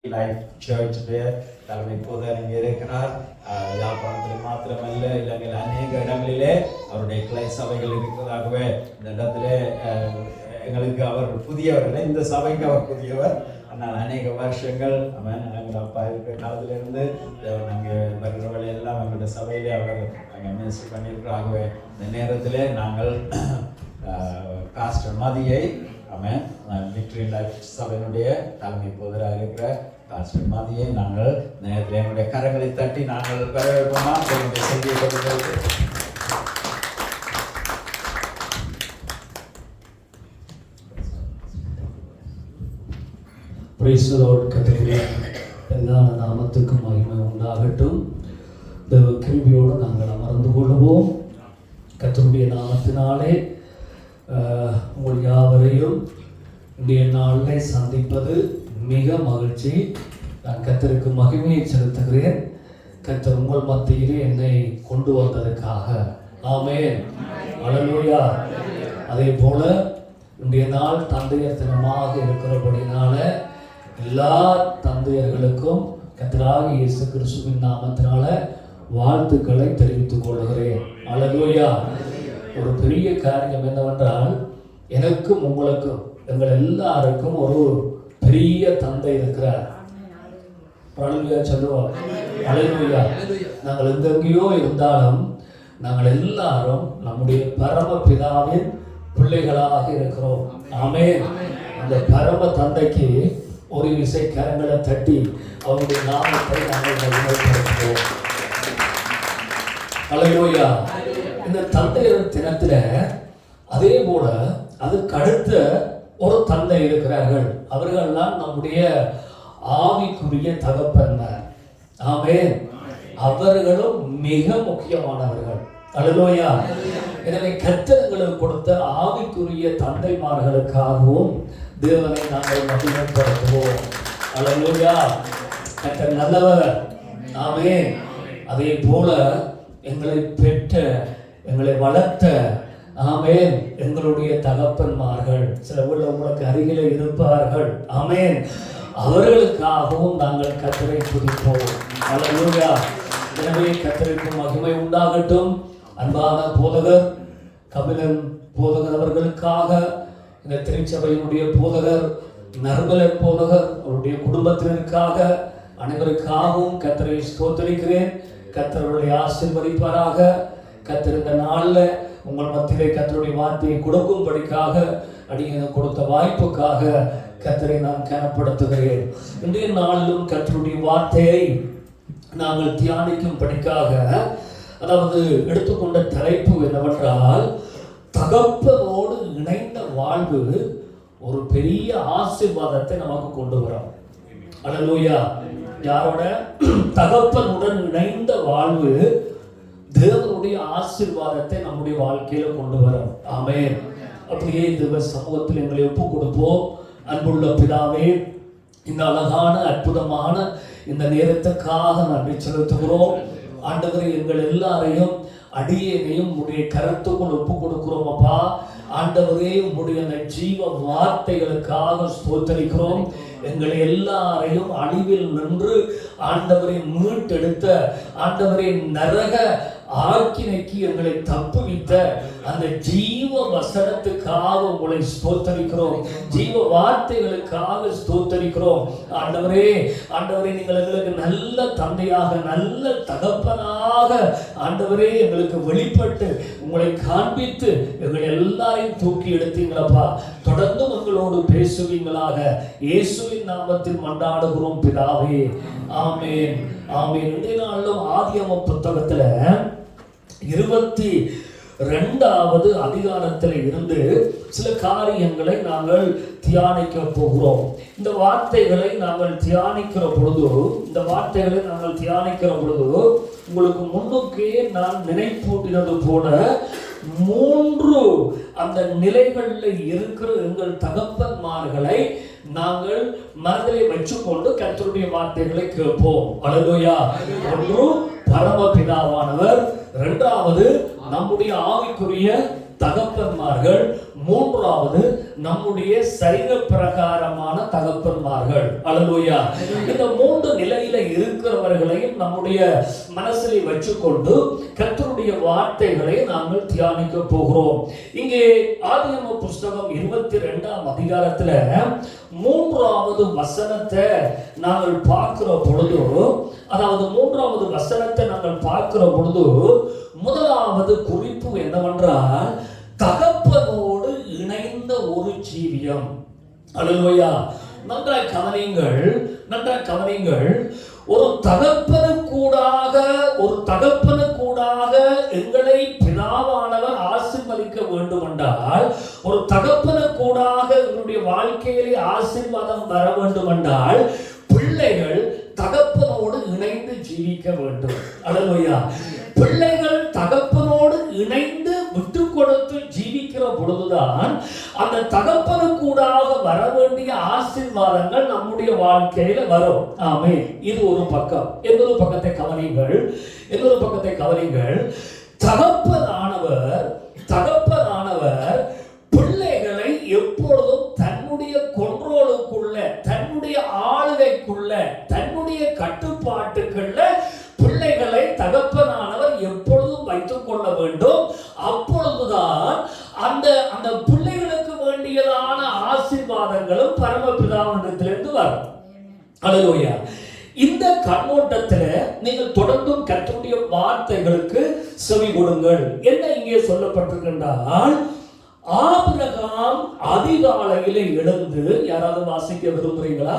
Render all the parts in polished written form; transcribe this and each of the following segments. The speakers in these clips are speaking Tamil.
லைஃப் சர்ச்சுடைய தலைமை போதர் இங்கே இருக்கிறார். யாழ்ப்பாணத்தில் மாத்திரமல்ல, இலங்கையில் அநேக இடங்களிலே அவருடைய கிளை சபைகள் இருக்கிறதாகவே இந்த இடத்துல எங்களுக்கு அவர் புதியவர் இல்லை, இந்த சபைக்கு அவர் புதியவர். ஆனால் அநேக வருஷங்கள் எங்கள் அப்பா இருக்கிற காலத்திலிருந்து நாங்கள் வருகிறவர்கள் எல்லாம் எங்களுடைய சபையிலே அவர் நாங்கள் மினிஸ்டர் பண்ணியிருக்கிறாகவே இந்த நேரத்தில் நாங்கள் பாஸ்டர் மதியை விக்டரி லைஃப் சபையினுடைய தலைமை போதராக இருக்கிற பாஸ்டர் மதியை நாங்கள் நேரத்தில் என்னுடைய கரங்களை தட்டி நாங்கள் வரவேற்போமா என்னுடைய செய்தியை கொடுக்கிறது. கர்த்தருடைய எல்லா நாமத்துக்கும் மகிமை உண்டாகட்டும். தேவ கிருபையோடு நாங்கள் அமர்ந்து கொள்வோம். கர்த்தருடைய நாமத்தினாலே உங்கள் யாவரையும் இன்றைய நாளில் சந்திப்பது மிக மகிழ்ச்சி. நான் கர்த்தருக்கு மகிமையை செலுத்துகிறேன். கர்த்தர் உங்கள் மத்தியிலே என்னை கொண்டு வந்ததற்காக ஆமென், அல்லேலூயா. அதே போல இன்றைய நாள் தந்தையர் தினமாக இருக்கிறபடினால எல்லா தந்தையர்களுக்கும் கர்த்தராகிய இயேசு கிறிஸ்துவின் நாமத்தினால வாழ்த்துக்களை தெரிவித்துக் கொள்கிறேன். அல்லேலூயா. ஒரு பெரிய காரியம் என்னவென்றால், எனக்கும் உங்களுக்கும் எங்கள் எல்லாருக்கும் ஒரு பெரிய தந்தை இருக்கிறார். சொல்லுவோம் அல்லேலூயா. நாங்கள் எங்கெங்கேயோ இருந்தாலும் நாங்கள் எல்லாரும் நம்முடைய பரம பிதாவின் பிள்ளைகளாக இருக்கிறோம். ஆமென். அந்த பரம தந்தைக்கு ஒரு விசை கரங்களை தட்டி அவருடைய நாமத்தை நாங்கள் மகிமைப்படுத்துவோம். அல்லேலூயா. இந்த தந்தையர் தினத்துல அதே போல அதுக்கு அடுத்த ஒரு தந்தை இருக்கிறார்கள். அவர்கள்லாம் நம்முடைய ஆவிக்குரிய தகப்பன்மார். ஆமென். அவர்களும் மிக முக்கியமானவர்கள். அல்லேலூயா. எனவே கர்த்தர்களுக்கு கொடுத்த ஆவிக்குரிய தந்தைமார்களுக்காகவும் தேவனை நாங்கள் மகிமைப்படுத்துவோம். அல்லேலூயா. கர்த்தர் நல்லவர். ஆமென். அதே போல எங்களை பெற்ற, எங்களை வளர்த்த ஆமென் எங்களுடைய தகப்பன்மார்கள் சில உள்ள உங்களுக்கு அருகிலே இருப்பார்கள். ஆமென். அவர்களுக்காகவும் நாங்கள் கர்த்தரை துதிப்போம். அல்லேலூயா. எனவே கர்த்தருக்கு மகிமை உண்டாகட்டும். அன்பான போதகர் கபிலன் போதகர் அவர்களுக்காக, இந்த திருச்சபையினுடைய போதகர் நர்மலன் போதகர் அவருடைய குடும்பத்தினருக்காக, அனைவருக்காகவும் கர்த்தரை ஸ்தோத்திரிக்கிறேன். கர்த்தருடைய ஆசீர்வதிப்பாராக. கர்த்தர் இந்த நாளில் உங்கள் மத்தியிலே கர்த்தருடைய வார்த்தையை கொடுக்கும்படிக்காக, அடியேன் கொடுத்த வாய்ப்புக்காக கர்த்தரை நான் கனப்படுத்துகிறேன். இன்றைய நாளிலும் கர்த்தருடைய வார்த்தையை நாங்கள் தியானிக்கும்படிக்காக, அதாவது எடுத்துக்கொண்ட தலைப்பு என்னவென்றால், தகப்பனோடு இணைந்த வாழ்வு ஒரு பெரிய ஆசீர்வாதத்தை நமக்கு கொண்டு வரும். அல்லேலூயா. யாரோட? தகப்பனுடன் இணைந்த வாழ்வு தேவனுடைய ஆசீர்வாதத்தை நம்முடைய வாழ்க்கையில கொண்டு வரும். ஆமென். அப்படியே இந்த சமூகத்தில் எங்களை ஒப்பு கொடுப்போம். அன்புள்ள பிதாவே, இந்த அழகான அற்புதமான இந்த நேரத்துக்காக நன்றி செலுத்துகிறோம். ஆண்டவரே, எங்கள் எல்லாரையும் அடியேனையும் உடைய கருத்துக்குள் ஒப்பு கொடுக்கிறோம். அப்பா ஆண்டவரே, உடைய அந்த ஜீவ வார்த்தைகளுக்காக ஸ்தோத்திரிக்கிறோம். எங்களை எல்லாரையும் அழிவில் நின்று ஆண்டவரை மீட்டெடுத்த, ஆண்டவரை நரக ஆக்கினைக்கு எங்களை தப்புவித்த அந்த ஜீவ வசனத்துக்காக உங்களை ஸ்தோத்தரிக்கிறோம். ஜீவ வார்த்தைகளுக்காக ஸ்தோத்தரிக்கிறோம். ஆண்டவரே, ஆண்டவரே, நீங்கள் எங்களுக்கு நல்ல தந்தையாக, நல்ல தகப்பனாக ஆண்டவரே எங்களுக்கு வெளிப்பட்டு உங்களை காண்பித்து எங்களை எல்லாரையும் தூக்கி எடுத்தீங்களப்பா. தொடர்ந்து உங்களோடு பேசுவீங்களாக. இயேசுவின் நாமத்தில் மன்றாடுகிறோம் பிதாவே. ஆமென், ஆமென். இன்றைய நாளிலும் ஆதியாகம புத்தகத்துல 22வது அதிகாரத்தில் இருந்து சில காரியங்களை நாங்கள் தியானிக்க போகிறோம். இந்த வார்த்தைகளை நாங்கள் தியானிக்கிற பொழுது உங்களுக்கு முன்னுக்கே நான் நினைப்பூட்டினது போல 3 அந்த நிலைகளில் இருக்கிற எங்கள் தகப்பன்மார்களை நாங்கள் மனதிலே வச்சுக்கொண்டு கர்த்தருடைய வார்த்தைகளை கேட்போம். அல்லேலூயா. ஒன்று பரமபிதாவானவர், இரண்டாவது நம்முடைய ஆவிக்குரிய தகப்பன்மார்கள், மூன்றாவது நம்முடைய சரீர பிரகாரமான தகப்பன்மார்கள். அல்லேலூயா. இந்த 3 நிலையில இருக்கிறவர்களையும் நம்முடைய மனசில் வச்சுக்கொண்டு கர்த்தருடைய வார்த்தைகளை நாங்கள் தியானிக்க போகிறோம். இங்கே ஆதியாகம புஸ்தகம் 22ஆம் அதிகாரத்துல 3வது வசனத்தை நாங்கள் பார்க்கிற பொழுது, அதாவது 3வது வசனத்தை நாங்கள் பார்க்கிற பொழுது முதலாவது குறிப்பு என்னவென்றால் தகப்பனோடு இணைந்த ஒரு ஜீவியம். அல்லேலூயா. நன்றாய் கவனியுங்கள். ஒரு தகப்பனுக்கூடாக எங்களை பிதாவானவர் ஆசீர்வதிக்க வேண்டும் என்றால், ஒரு தகப்பனுக்கூடாக எங்களுடைய வாழ்க்கையிலே ஆசீர்வாதம் வர வேண்டும் என்றால், பிள்ளைகள் தகப்பனோடு இணைந்து ஜீவிக்க வேண்டும். அல்லேலூயா. பிள்ளைகள் தகப்பனோடு இணைந்து விட்டு கொடுத்து ஜீவிக்கிற பொழுதுதான் அந்த தகப்பனுக்கூடாக வர வேண்டிய ஆசீர்வாதங்கள் நம்முடைய வாழ்க்கையில வரும். ஆமென். இது ஒரு பக்கம். இன்னொரு பக்கத்தை கவனிங்கள். தகப்பனானவர் பிள்ளைகளை எப்பொழுதும் தன்னுடைய கொண்ட்ரோலுக்குள்ள, தன்னுடைய ஆளுகைக்குள்ள, தன்னுடைய கட்டுப்பாட்டுக்குள்ள பிள்ளைகளை தகப்பனானவர் எப்பொழுதும் வைத்துக் கொள்ள வேண்டும். அப்பொழுதுதான் அந்த பிள்ளைகளுக்கு வேண்டியதான ஆசீர்வாதங்களும் பரமபிதாவிடத்திலிருந்து வரும். அல்லேலூயா. இந்த கண்ணோட்டத்துல நீங்கள் தொடர்ந்தும் கர்த்தருடைய வார்த்தைகளுக்கு செவி கொடுங்கள். என்ன இங்கே சொல்லப்பட்டிருக்கின்றால், ஆபிரகாம் அதிகாலையிலே எழுந்து, யாராவது வாசிக்க விரும்புறீங்களா?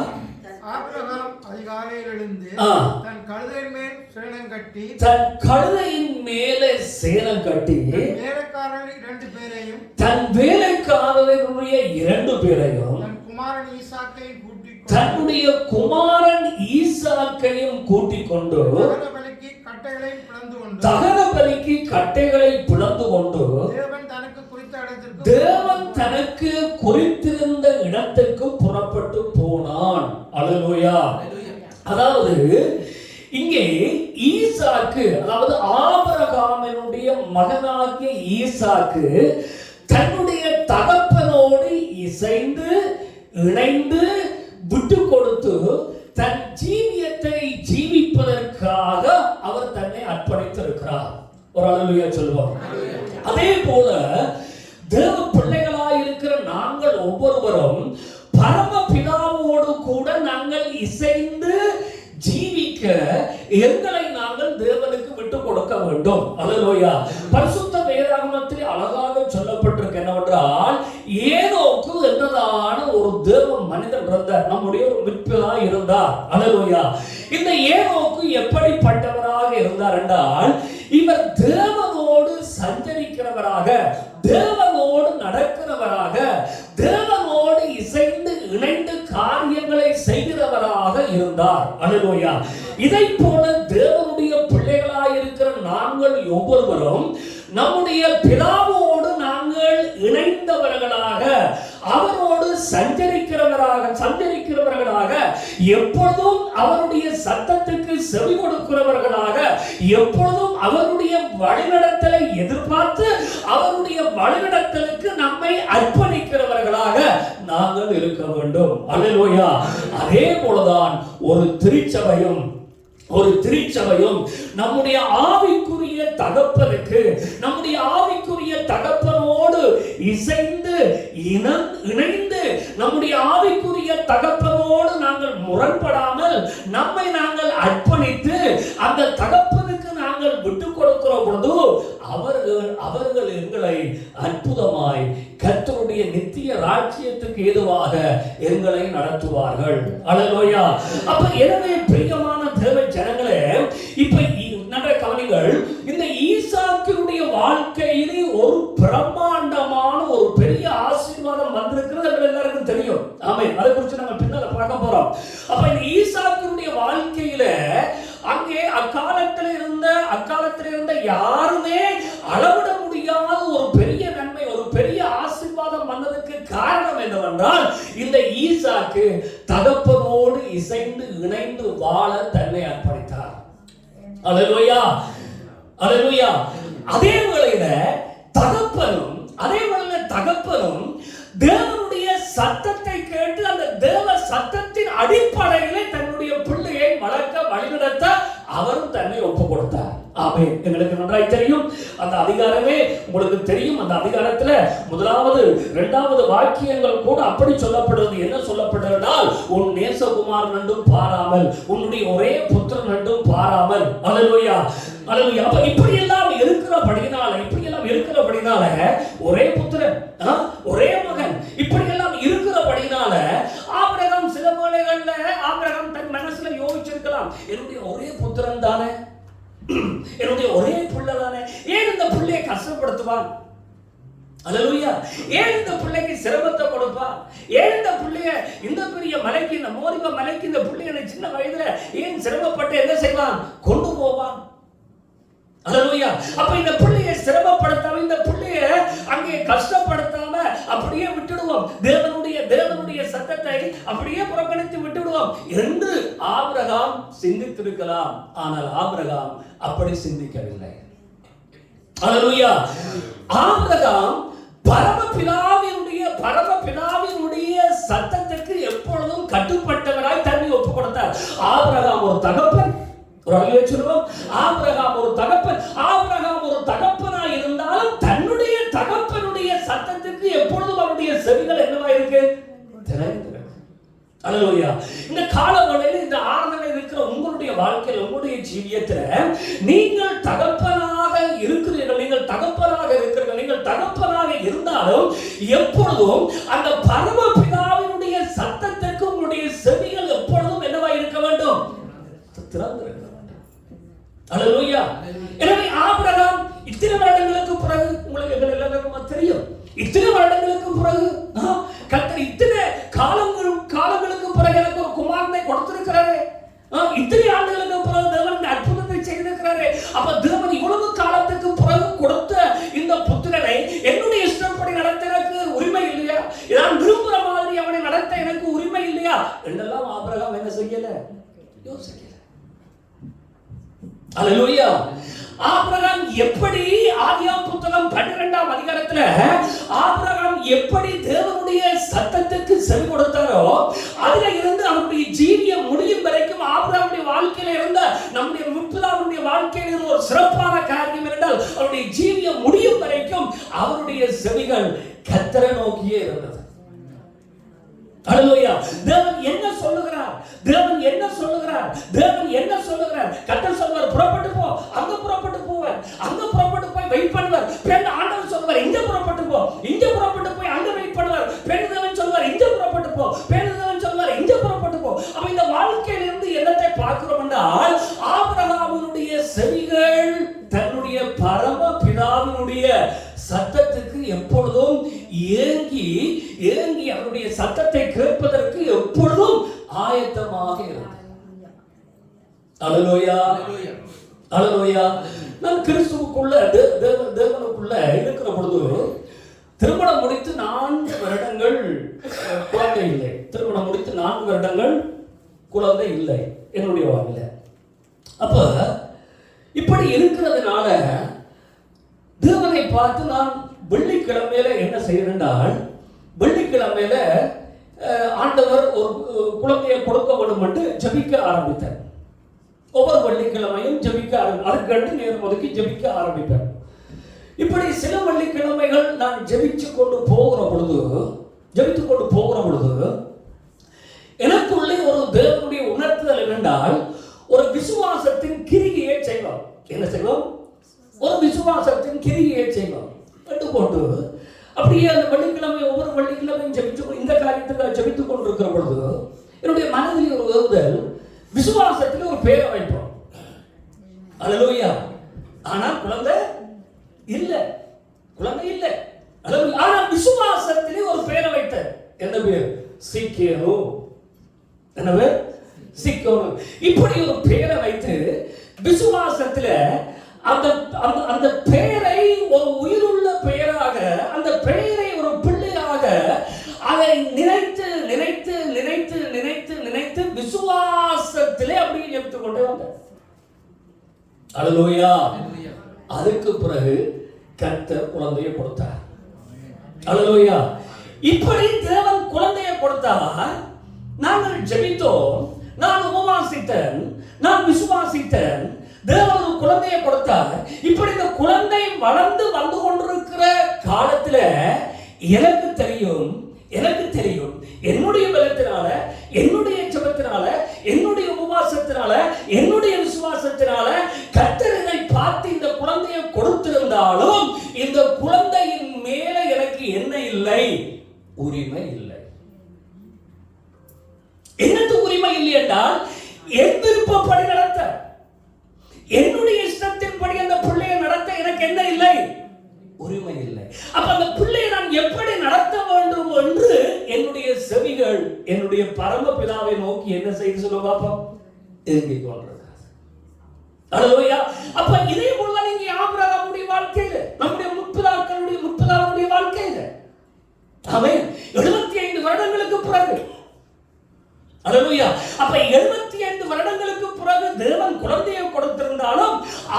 ஆபிரகாம் அதிகாலையில் எழுந்து தன் கழுதையின் மேல் சேணம் கட்டி தன் வேலைக்காரருடைய 2 பேரையும் தன்னுடைய குமாரன் ஈசாக்கையும் கூட்டிக் கொண்டு தகன பலிக்கு கட்டைகளை பிளந்து கொண்டு தேவன் தனக்கு குறித்திருந்த இடத்துக்கு புறப்பட்டு போனான். அல்லேலூயா. அதாவது இங்கே ஈசாக்கு, அதாவது ஆபிரகாமினுடைய மகனாகிய ஈசாக்கு தன்னுடைய தகப்பனோடு இணைந்து விட்டு கொடுத்து தன் ஜீவியத்தை ஜீவிப்பதற்காக அவர் தன்னை அர்ப்பணித்திருக்கிறார். ஒரு அல்லேலூயா சொல்லுவோம். அதே போல தேவ பிள்ளைகளாய் இருக்கிற நாங்கள் ஒவ்வொருவரும் பரமபிதாவோடு கூட நாங்கள் இசைந்து ஜீவிக்க எங்களை நாங்கள் தேவனுக்கு விட்டு கொடுக்க வேண்டும். அல்லேலூயா. பரிசுத்த வேதாகமத்தில் அழகாக சொல்லப்பட்டிருக்கு என்னவென்றால், ஏனோக்கு என்றதான ஒரு தேவ மனிதன் இருந்தார், நம்முடைய ஒரு மித்பிதா இருந்தார். அல்லேலூயா. இந்த ஏனோக்கு எப்படிப்பட்டவராக இருந்தார் என்றால், இவர் தேவனோடு சஞ்சரிக்கிறவராக, தேவனோடு நடக்கிறவராக, தேவனோடு இசைந்து இணைந்து காரியங்களை செய்கிறவராக இருந்தார். அல்லேலூயா. இதை போல தேவனுடைய பிள்ளைகளாய் இருக்கிற நாங்கள் ஒவ்வொருவரும் நம்முடைய பிதாவோடு நாங்கள் இணைந்தவர்களாக, அவரோடு சஞ்சரிக்கிறவர்களாக, எப்பொழுதும் அவருடைய சத்தத்துக்கு செவி கொடுக்கிறவர்களாக, எப்பொழுதும் அவருடைய வழிநடத்தலை எதிர்பார்த்து அவருடைய வழிநடத்தலுக்கு நம்மை அர்ப்பணிக்கிறவர்களாக நாங்கள் இருக்க வேண்டும். அல்லேலூயா. அதே போலதான் ஒரு திருச்சபையும் நம்முடைய ஆவிக்குரிய தகப்பனோடு இணைந்து நம்முடைய ஆவிக்குரிய தகப்பனோடு நாங்கள் முரண்படாமல் நம்மை நாங்கள் அர்ப்பணித்து அந்த தகப்பனுக்கு நாங்கள் விட்டு கொடுக்கிற பொழுது அவர்கள் எங்களை அற்புதமாய் கர்த்தருடைய நித்திய ராஜ்யத்துக்கு ஏதுவாக எங்களை நடத்துவார்கள். அல்லேலூயா. அப்ப எனவே பிரியமான தேவ ஜனங்களே, இப்ப நன்றாக கவனிங்கள். இந்த ஈசாக்கினுடைய வாழ்க்கையிலே ஒரு பிரம்மாண்டமான ஒரு பெரிய ஆசீர்வாதம் வந்திருக்கிறது எல்லாருக்கும் தெரியும். ஆமென். அதை குறித்து நம்ம பின்னால பார்க்க போறோம். அப்ப இந்த ஈசாக்கினுடைய வாழ்க்கையில அங்கே அக்காலத்தில் இருந்த யாருமே அளவிட முடியாத ஒரு பெரிய நன்மை, ஒரு பெரிய ஆசீர்வாதம் வந்ததுக்கு காரணம் என்னவென்றால், இந்த ஈசாக்கு தகப்பனோடு இணைந்து வாழ தன்னை அர்ப்பணித்தார். அல்லேலூயா. அதே வேளையில தகப்பனும் தேவனுடைய சத்தத்தை கேட்டு அந்த தேவ சத்தத்தின் அடிப்படையிலே தன்னுடைய பிள்ளையை வளர்க்க வழிநடத்த அவரும் தன்னை ஒப்பு கொடுத்தார். ஆமென். எங்களுக்கு நன்றாய் தெரியும் அந்த அதிகாரமே உங்களுக்கு தெரியும். அந்த அதிகாரத்துல 1வது 2வது வாக்கியங்கள் கூட அப்படி சொல்லப்படுவது. என்ன சொல்லப்படுவதால், உன் நேசகுமாரன் என்றும் பாராமல் உன்னுடைய ஒரே புத்திரன் என்றும் பாராமல். அல்லேலூயா, அல்லேலூயா. அப்ப இப்படி எல்லாம் இருக்கிறபடினால ஒரே புத்திரன், ஒரே மகன், இப்படி எல்லாம் இருக்கிறபடினால ஆபிரகாம் சில வேளைகள்ல ஆபிரகாம் தன் மனசுல யோசிச்சிருக்கலாம், என்னுடைய ஒரே புத்திரன் தானே, என்னுடைய ஒரே பிள்ளை தானே, ஏன் இந்த பிள்ளையை கஷ்டப்படுத்துவான்? அல்லேலூயா. ஏன் இந்த பிள்ளைக்கு சிரமத்தை கொடுப்பான்? ஏன் இந்த பிள்ளைய இந்த பெரிய மலைக்கு, இந்த மோரிபா மலைக்கு இந்த பிள்ளைய சின்ன வயதுல ஏன் சிரமப்பட்டு என்ன செய்வான்? கொண்டு போவான். அல்லேலூயா. அப்ப இந்த பிள்ளையை சிரமப்படுத்தாம, இந்த பிள்ளைய அங்கே கஷ்டப்படுத்தாம அப்படியே விட்டுடுவோம், தேவனுடைய சத்தத்தை அப்படியே புறக்கணித்து விட்டுடுவோம் என்று ஆபிரகாம் சிந்தித்திருக்கலாம். ஆனால் ஆபிரகாம் அப்படி சிந்திக்கவில்லை. அல்லேலூயா. ஆபிரகாம் பரமபிதாவினுடைய சத்தத்துக்கு எப்பொழுதும் கட்டுப்பட்டவராய் தன்னை ஒப்புக் கொடுத்தார். ஆபிரகாம் ஒரு தகப்பன், ஒரு அல்லேலூயா சொல்லுவோம். ஆபிரகாம் ஒரு தகப்பன். ஆபிரகாம் ஒரு தகப்பனாய் இருந்தாலும் தன்னுடைய தகப்பனுடைய சத்தத்துக்கு எப்பொழுதும் அவருடைய செவிகள் என்னவா இருக்கு? திறந்திருக்கு. அல்லேலூயா. இந்த காலவளையில் இந்த ஆராதனை இருக்கிற உங்களுடைய வாழ்க்கையில், உங்களுடைய ஜீவியத்துல நீங்கள் தகப்பனாக இருக்கிறீர்கள், நீங்கள் தகப்பனாக இருந்தாலும் எப்பொழுதும் அந்த பரமபிதாவினுடைய சத்தத்துக்கு உங்களுடைய செவிகள் எப்பொழுதும் என்னவா இருக்க வேண்டும்? திறந்திருக்க வேண்டும். அல்லேலூயா. எனவே ஆபிரகாம் இத்தனை வருடங்களுக்கு பிறகு, உங்களுக்கு எங்கள் எல்லாருக்கும் தெரியும், இத்தனை வருடங்களுக்கு பிறகு கர்த்தர் இத்தனை காலங்களுக்கு பிறகு எனக்கு ஒரு குமாரனை கொடுத்திருக்கிறாரே, இத்தனை ஆண்டுகளுக்கு பிறகு தேவன் அற்புதத்தை செய்திருக்கிறாரே. அப்ப தேவன் இவ்வளவு காலத்துக்கு பிறகு கொடுத்த இந்த புத்திரனை என்னுடைய இஷ்டப்படி நடத்த எனக்கு உரிமை இல்லையா? நான் விரும்புகிற மாதிரி அவனை நடத்த எனக்கு உரிமை இல்லையா என்றெல்லாம் ஆபிரகாம் என்ன செய்யல? யோசிக்கல. அல்லேலூயா. ஆபிரகாம் எப்படி, ஆதியாகமம் புத்தகம் 12ஆம் அதிகாரத்துல ஆபிரகாம் எப்படி தேவனுடைய சத்தத்துக்கு செவி கொடுத்தாரோ, அதுல இருந்து அவருடைய ஜீவியம் முடியும் வரைக்கும் ஆபிரகாமுடைய வாழ்க்கையில இருந்த நம்முடைய முற்பிதாவுடைய வாழ்க்கையில இருந்த ஒரு சிறப்பான காரியம் என்றால், அவருடைய ஜீவியம் முடியும் வரைக்கும் அவருடைய செவிகள் கர்த்தரை நோக்கியே இருந்தது. அல்லேலூயா. தேவன் என்ன சொல்லுகிறார்? கர்த்தர் சொல்வார், புறப்பட்டு போ, அங்க புறப்பட்டு போய் வெயிட் பண்ணுவார். பெண் ஆண்டவர் சொல்வார், இங்க புறப்பட்டு போ, இங்க புறப்பட்டு போய் அங்க வெயிட் பண்ணுவார். பெண் தேவன் சொல்வார், இங்க புறப்பட்டு போ, பெண் தேவன் சொல்வார், இங்க புறப்பட்டு போ. அப்ப இந்த வாழ்க்கையில இருந்து என்னத்தை பார்க்கிறோம் என்றால், ஆபிரகாமுடைய செவிகள் தன்னுடைய பரம பிதாவினுடைய சத்தத்துக்கு எப்பொழுதும் ஏங்கி அவருடைய சத்தத்தை கேட்பதற்கு எப்பொழுதும் ஆயத்தமாக இருந்தது. அல்லேலூயா, அல்லேலூயா. நான் கிறிஸ்துவுக்குள்ள தேவனுக்குள்ள இருக்கிற பொழுது திருமணம் முடித்து 4 வருடங்கள் குழந்தை இல்லை. திருமணம் முடித்து 4 வருடங்கள் குழந்தை இல்லை என்னுடைய வாழ்க்கையில. அப்ப இப்படி இருக்கிறதுனால தேவனை பார்த்து நான் வெள்ளிக்கிழமையில என்ன செய்யறேன்னால், வெள்ளிக்கிழமையில ஆண்டவர் ஒரு குழந்தையை கொடுக்க வேண்டும் என்று ஜெபிக்க ஆரம்பித்தார். ஒவ்வொரு வெள்ளிக்கிழமையும் ஜெபிக்க அதுக்கு நேரம் ஒதுக்கி ஜெபிக்க ஆரம்பித்தார். இப்படி சில வெள்ளிக்கிழமைகள் நான் ஜெபித்துக் கொண்டு போகிற பொழுது எனக்குள்ளே ஒரு தேவனுடைய உணர்த்துதல் என்னென்றால், ஒரு விசுவாசத்தின் கிரிகையை செய்வோம். என்ன செய்வோம்? ஒரு விசுவாசத்தின் கிரியை செய்வோம் என்று போட்டு அப்படியே அந்த வெள்ளிக்கிழமை ஒவ்வொரு வெள்ளிக்கிழமையும் இந்த காரியத்துக்கு ஜெபித்துக் கொண்டிருக்கிற பொழுது என்னுடைய மனதில் ஒரு ஏவுதல், விசுவாசத்தில் ஒரு பேரை வைப்போம். அல்லேலூயா. ஆனால் குழந்தை இல்லை. ஆனால் விசுவாசத்திலே ஒரு பேரை வைத்த, என்ன பேர்? சீக்கியனோ. என்ன பேர்? சீக்கியனோ. இப்படி ஒரு பேரை வைத்து விசுவாசத்துல அந்த பெயரை ஒரு உயிருள்ள பெயராக, அந்த பெயரை ஒரு பிள்ளையாக அதை நினைத்து நினைத்து நினைத்து நினைத்து நினைத்து விசுவாசத்திலே அப்படியே எடுத்துக் கொண்டே வந்தார். அல்லேலூயா. அதுக்கு பிறகு கர்த்தர் குழந்தையை கொடுத்தார். அல்லேலூயா. இப்படி தேவன் குழந்தையை கொடுத்தார். நாங்கள் ஜெபித்தோம், நான் உபவாசித்தேன், நான் விசுவாசித்தேன். தேவன் ஒரு குழந்தையை கொடுத்தார். இப்படி இந்த குழந்தை வளர்ந்து வந்து கொண்டிருக்கிற காலத்துல எனக்கு தெரியும் என்னுடைய பலத்தினால, என்னுடைய ஜெபத்தினால, என்னுடைய உபவாசத்தினால, என்னுடைய விசுவாசத்தினால கர்த்தர் இதை பார்த்து இந்த குழந்தையை கொடுத்திருந்தாலும் இந்த குழந்தையின் மேல எனக்கு என்ன இல்லை? உரிமை இல்லை. என்னது உரிமை இல்லை என்றால், என் விருப்பப்படி நடத்த, என்னுடைய இஷ்டத்தின்படி அந்த பிள்ளையை நடத்த எனக்கு என்ன இல்லை? உரிமை இல்லை. அப்ப அந்த பிள்ளையை நான் எப்படி நடத்த வேண்டும் என்று என்னுடைய செவிகள் என்னுடைய பரமபிதாவை நோக்கி என்ன செய்து சொல்ல பாப்போம்? ஏங்கிக் கொண்டிருக்கிறது. அல்லேலூயா. அப்ப இதே போல நீங்க ஆபிரகாமுடைய வாழ்க்கையில, நம்முடைய முற்பிதாக்களுடைய வாழ்க்கையில, ஆமென், 75 வருடங்களுக்கு பிறகு, அல்லேலூயா, அப்ப 75 வருடங்களுக்கு பிறகு தேவன் குழந்தையை கொடுத்திருந்தாலும்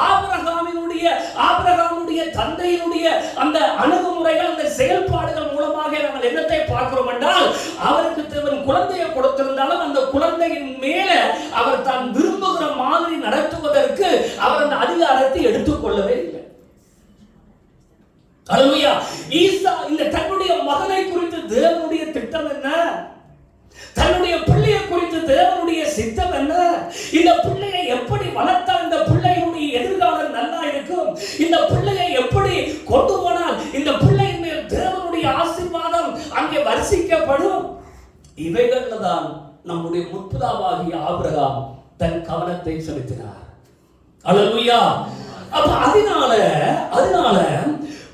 ஆபிரகாமுடைய தந்தையினுடைய அந்த அணுகுமுறைகள், அந்த செயல்பாடுகள் மூலமாக நாங்கள் என்னத்தை பார்க்கிறோம் என்றால், அவருக்கு தேவன் குழந்தையை கொடுத்திருந்தாலும் அந்த குழந்தையின் மேல அவர் தான் விரும்புகிற மாதிரி நடத்துவதற்கு அவர் அந்த அதிகாரத்தை எடுத்துக்கொள்ளவே இல்லை. அல்லேலூயா. ஈசா இந்த தன்னுடைய மகனை குறித்து தேவனுடைய திட்டம் என்ன? தன்னுடைய பிள்ளையை குறித்து தேவனுடைய சித்தம் என்ன? இந்த பிள்ளையை எப்படி வளர்த்தால் இந்த பிள்ளையினுடைய எதிர்காலம் நல்லா இருக்கும், இந்த பிள்ளையை எப்படி கொண்டு போனால் இந்த பிள்ளையின் மேல் தேவனுடைய ஆசீர்வாதம் அங்கே வர்ஷிக்கப்படும், இவைகள்ல தான் நம்முடைய முற்பிதாவாகிய ஆபிரகாம் தன் கவனத்தை செலுத்தினார். அல்லேலூயா. அப்ப அதனால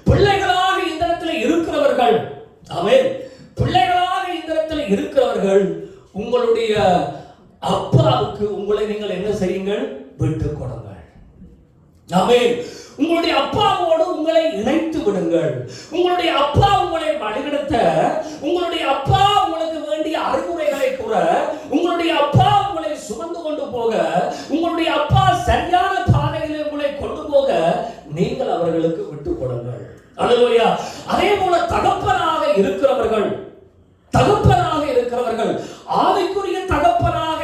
பிள்ளைகளாக இந்த இடத்துல இருக்கிறவர்கள், ஆமென், பிள்ளைகளாக இந்த இடத்துல இருக்கிறவர்கள், உங்களுடைய அப்பாவுக்கு உங்களை நீங்கள் என்ன செய்யுங்கள்? விட்டுக் கொடுங்கள். ஆமென். உங்களுடைய அப்பாவோடு உங்களை இணைத்து விடுங்கள். உங்களுடைய அப்பா உங்களை வழிநடத்த, உங்களுடைய அப்பா உங்களுக்கு வேண்டிய அறிவுரைகளை கூற, உங்களுடைய அப்பா உங்களை சுமந்து கொண்டு போக, உங்களுடைய அப்பா சரியான பாதையிலே உங்களை கொண்டு போக நீங்கள் அவர்களுக்கு விட்டுக் கொடுங்கள். அல்லேலூயா. அதே போல தகப்பனாக இருக்கிறவர்கள், ஆவிக்குரிய தகப்பனாக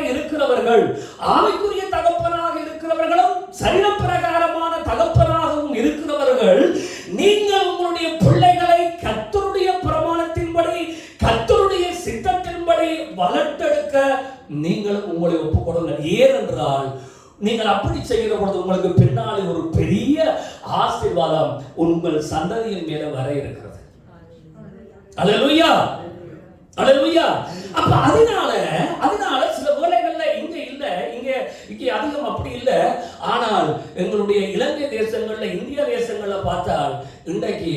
இருக்கிறவர்களும் சரீர பிரகாரமான தகப்பனாகவும் இருக்கிறவர்கள், நீங்கள் உங்களுடைய பிள்ளைகளை கர்த்தருடைய பிரமாணத்தின்படி, கர்த்தருடைய சித்தத்தின்படி வளர்த்தெடுக்க நீங்கள் உங்களை ஒப்புக்கொடுங்கள். ஏனென்றால் நீங்கள் அப்படி செய்கிற பொழுது உங்களுக்கு பின்னாலே ஒரு பெரிய ஆசீர்வாதம் உங்கள் சந்ததியின் மேல வர இருக்கிறது. அல்லேலூயா. அல்லேலூயா. அப்ப அதனால சில வேளைகள்ல இங்க அதிகம் அப்படி இல்லை. ஆனால் எங்களுடைய இலங்கை தேசங்கள்ல, இந்திய தேசங்கள்ல பார்த்தால் இன்றைக்கு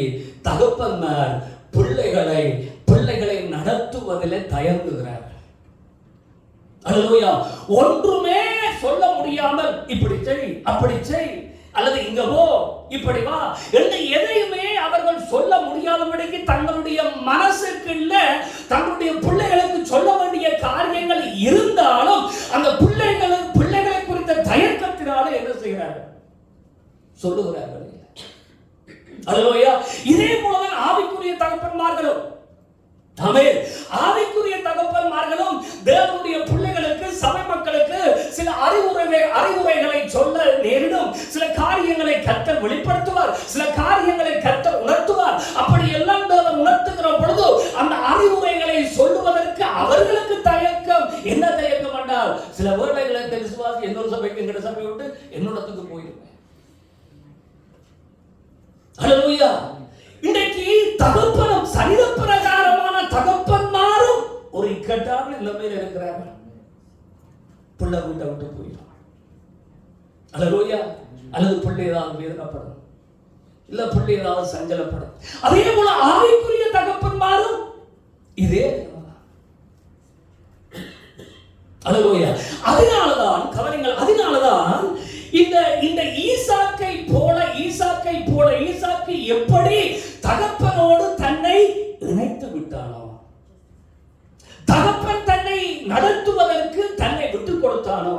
தகப்பன்மார் பிள்ளைகளை நடத்துவதிலே தயங்குகிறார்கள். அல்லேலூயா. ஒன்றுமே சொல்ல முடியாமல் இப்படி செய், அப்படி செய், அல்லது இங்க போ, இப்படி வா என்று எதையுமே அவர்கள் சொல்ல முடியாதபடிக்கு தங்களுடைய மனசுக்கு இல்ல, தங்களுடைய பிள்ளைகளுக்கு சொல்ல வேண்டிய காரியங்கள் இருந்தாலும் அந்த பிள்ளைகளை குறித்த தயக்கத்தினால என்ன செய்கிறார்கள்? சொல்லுகிறார்கள். அல்லேலூயா. இதே போலதான் ஆவிக்குரிய தகப்பன்மார்களும், ஆமென், ஆவிக்குரிய தகப்பன்மார்களும் தேவனுடைய பிள்ளைகளுக்கு, சபை மக்களுக்கு சில அறிவுரைகளை சொல்ல நேரிடும். சில காரியங்களை கர்த்தர் வெளிப்படுத்துவார், சில காரியங்களை கர்த்தர் உணர்த்துவார். அப்படி எல்லாம் தேவன் உணர்த்துகிற பொழுது அந்த அறிவுரைகளை சொல்லுவதற்கு அவர்களுக்கு தயக்கம். என்ன தயக்கம் என்றால், சில வேளைகளை விசுவாசி இன்னொரு சபைக்கு, எங்கட சபை விட்டு என்னோடத்துக்கு போயிடுவேன். அல்லேலூயா. இன்றைக்கு தகப்பனும் சரீர பிரகாரமான தகப்பன்மாரும் ஒரு இக்கட்டான நிலைமையில் இருக்கிறார்கள். பிள்ளை வீட்டை விட்டு போயிடும். அல்லேலூயா. அல்லது பிள்ளை ஏதாவது வேதனைப்படும், இல்ல பிள்ளை ஏதாவது சஞ்சலப்படும். அதே போல ஆவிக்குரிய தகப்பன்மாரும் இதே. அல்லேலூயா. அதனாலதான் கவனிங்கள், அதனாலதான் இந்த ஈசாக்கை போல ஈசாக்கு எப்படி தகப்பனோடு தன்னை இணைத்து விட்டானோ, தகப்பன் தன்னை நடத்துவதற்கு தன்னை விட்டுக் கொடுத்தானோ,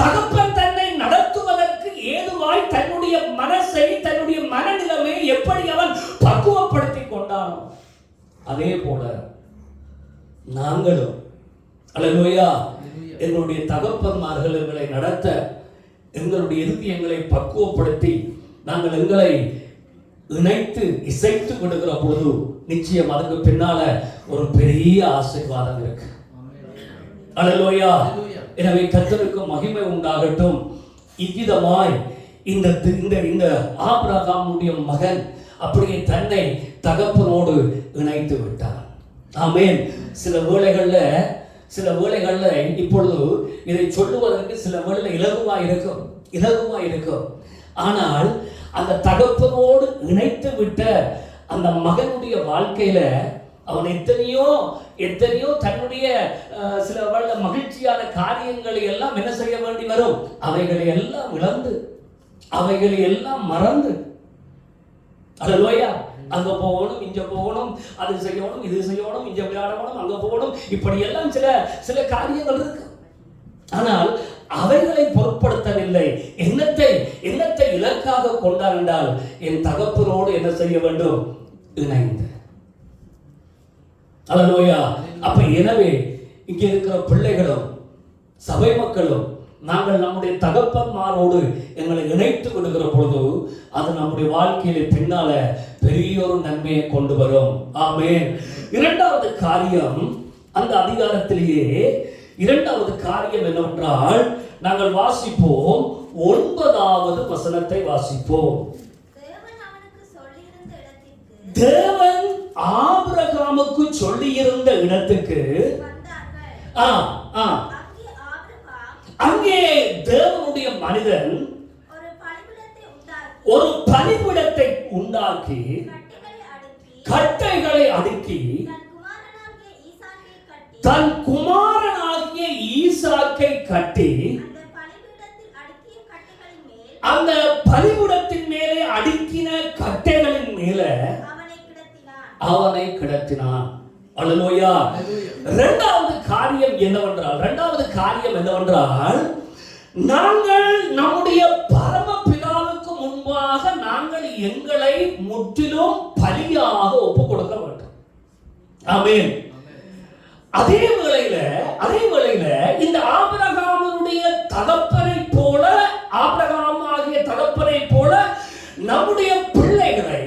தகப்பன் தன்னை நடத்துவதற்கு ஏதுவாய் தன்னுடைய மனசை, தன்னுடைய மனநிலைமை எப்படி அவன் பக்குவப்படுத்திக் கொண்டானோ, அதே போல நாங்களும் அல்லேலூயா எங்களுடைய தகப்பன்மார்கள் எங்களை நடத்த, எங்களுடைய இருதயங்களை பக்குவப்படுத்தி நாங்கள் எங்களை இணைத்து இசைத்து விடுகிற பொழுது நிச்சயம் அதுக்கு பின்னால ஒரு பெரிய ஆசீர்வாதம் இருக்கு. அல்லேலூயா. எனவே கர்த்தருக்கு மகிமை உண்டாகட்டும். இவ்விதமாய் இந்த இந்த ஆபிரகாமுடைய மகன் அப்படியே தன்னை தகப்பனோடு இணைத்து விட்டார். ஆமென். சில வேளைகள்ல இப்பொழுது இதை சொல்லுவதற்கு சில வேளையில இலகுவா இருக்கும். ஆனால் அந்த தகப்பனோடு இணைத்து விட்ட அந்த மகனுடைய வாழ்க்கையில அவன் எத்தனையோ தன்னுடைய சில வேளை மகிழ்ச்சியான காரியங்களை எல்லாம் என்ன செய்ய வேண்டி வரும். அவைகளை எல்லாம் இழந்து, அவைகளை எல்லாம் மறந்து, அல்லேலூயா, அங்க போகணும், இங்க போகணும், அது செய்யணும், இது செய்யணும், இங்க விளையாடணும், அங்க போகணும், இப்படி எல்லாம் சில காரியங்கள் இருக்கு. ஆனால் அவைகளை பொருட்படுத்தவில்லை. என்னத்தை இலக்காக கொண்டார் என்றால் என் தகப்பனோடு என்ன செய்ய வேண்டும், இணைந்து. அல்லேலூயா. அப்ப எனவே இங்கே இருக்கிற பிள்ளைகளும் சபை மக்களும் நாங்கள் நம்முடைய தகப்பன்மாரோடு எங்களை இணைத்து விடுகிற பொழுது அது நம்முடைய வாழ்க்கையில பின்னால பெரிய ஒரு நன்மையை கொண்டு வரும். ஆமென். இரண்டாவது காரியம், அந்த அதிகாரத்திலேயே இரண்டாவது காரியம் என்னவென்றால், நாங்கள் வாசிப்போம் 9வது வசனத்தை வாசிப்போம். தேவன் ஆபிரகாமுக்கு சொல்லியிருந்த இடத்துக்கு அங்கே தேவனுடைய மனிதன் ஒரு பலிபீடத்தை உண்டாக்கி கட்டைகளை அடுக்கி தன் குமாரனாகிய ஈசாக்கை கட்டி அந்த பலிபீடத்தின் மேலே அடுக்கின கட்டைகளின் மேல அவனை கிடத்தினான். அல்லேலூயா. இரண்டாவது காரியம் என்னவென்றால் நாங்கள் நம்முடைய பரமபிதாவுக்கு முன்பாக நாங்கள் எங்களை முற்றிலும் பலியாக ஒப்பு கொடுக்க வேண்டும். ஆமென். அதே வேளையில இந்த ஆபிரகாமுடைய தகப்பனை போல, ஆபிரகாம் ஆகிய தகப்பனை போல நம்முடைய பிள்ளைகளை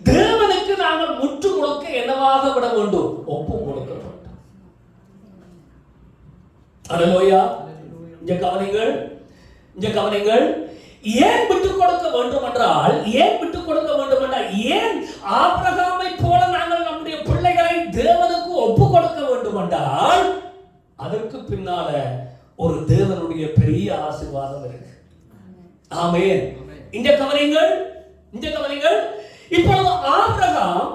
தேவனுக்கு நாங்கள் முற்று கொடுக்க என்னவாக விட வேண்டும், ஒப்பு கொடுக்க வேண்டும். அல்லேலூயா. இங்க கவனிங்கள். ஏன் விட்டுக் கொடுக்க வேண்டும் என்றால், ஏன் ஆபிரகாமை போல நாங்கள் நம்முடைய பிள்ளைகளை தேவனுக்கு ஒப்பு கொடுக்க வேண்டும் என்றால், அதற்கு பின்னால ஒரு தேவனுடைய பெரிய ஆசீர்வாதம் இருக்கு. ஆமென். இங்க கவனிங்கள். இப்பொழுது ஆபிரகாம்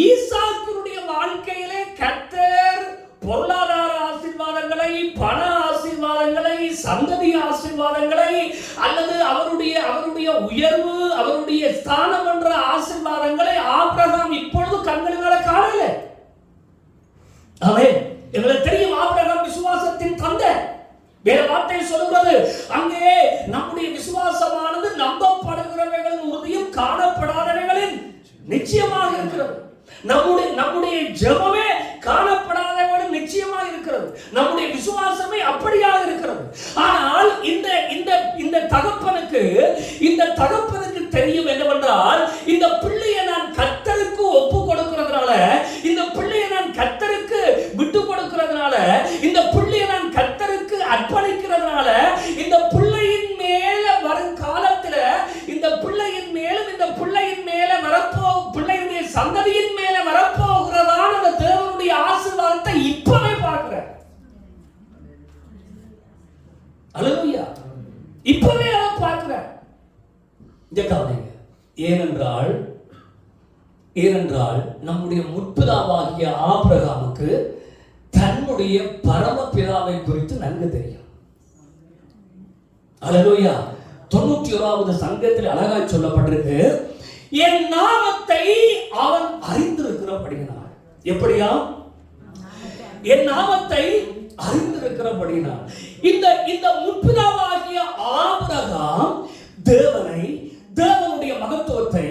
ஈசாக்கினுடைய வாழ்க்கையிலே கர்த்தர் பொருளாதார ஆசீர்வாதங்களை, பண ஆசீர்வாதங்களை, சந்ததி ஆசீர்வாதங்களை, அல்லது அவருடைய உயர்வு, அவருடைய ஸ்தானம் என்ற ஆசீர்வாதங்களை ஆபிரகாம் இப்பொழுது கண்களினால காணல. ஆமென். எங்களுக்கு தெரியும் ஆபிரகாம் விசுவாசத்தின் தந்தை. வேற வார்த்தை சொல்கிறது, அங்கே நம்முடைய விசுவாசமானது நம்பப்படுகிறவைகளின் உறுதியும் காணப்படாதவைகளின் நிச்சயமாக இருக்கிறது. நம்முடைய ஜெபமே காணப்படாதவைகளின் நிச்சயமாக இருக்கிறது. நம்முடைய விசுவாசமே அப்படியாக இருக்கிறது. ஆனால் இந்த தகப்பனுக்கு தெரியும் என்னவென்றால், இந்த பிள்ளையை நான் கர்த்தருக்கு ஒப்பு கொடுக்கிறதுனால, இந்த பிள்ளையை நான் கர்த்தருக்கு விட்டு கொடுக்கிறதுனால, இந்த பிள்ளையை நான் கர்த்தருக்கு அர்ப்பணிக்கிறதுனால, இந்த பிள்ளையின் மேல வரும் காலத்துல இந்த பிள்ளையின் மேலும் இந்த பிள்ளையின் மேல பிள்ளையுடைய சந்ததியின் மேல வரப்போகிறதான அந்த தேவனுடைய ஆசீர்வாதத்தை இப்பவே பார்க்கிறேன். அல்லேலூயா. இப்பவே அதை பார்க்கிறேன். இங்க கவனிங்க. ஏனென்றால் நம்முடைய முற்பிதாவாகிய ஆபிரகாமுக்கு தன்னுடைய பரமபிதாவை குறித்து நன்கு தெரியும். அல்லேலூயா. 91வது சங்கத்தில் அழகாய் சொல்லப்பட்டிருக்கு, என் நாமத்தை அவன் அறிந்திருக்கிறபடியினால். எப்படியா? என் நாமத்தை அறிந்திருக்கிறபடியினால். இந்த முற்பிதாவாகிய ஆபிரகாம் தேவனை, தேவனுடைய மகத்துவத்தை,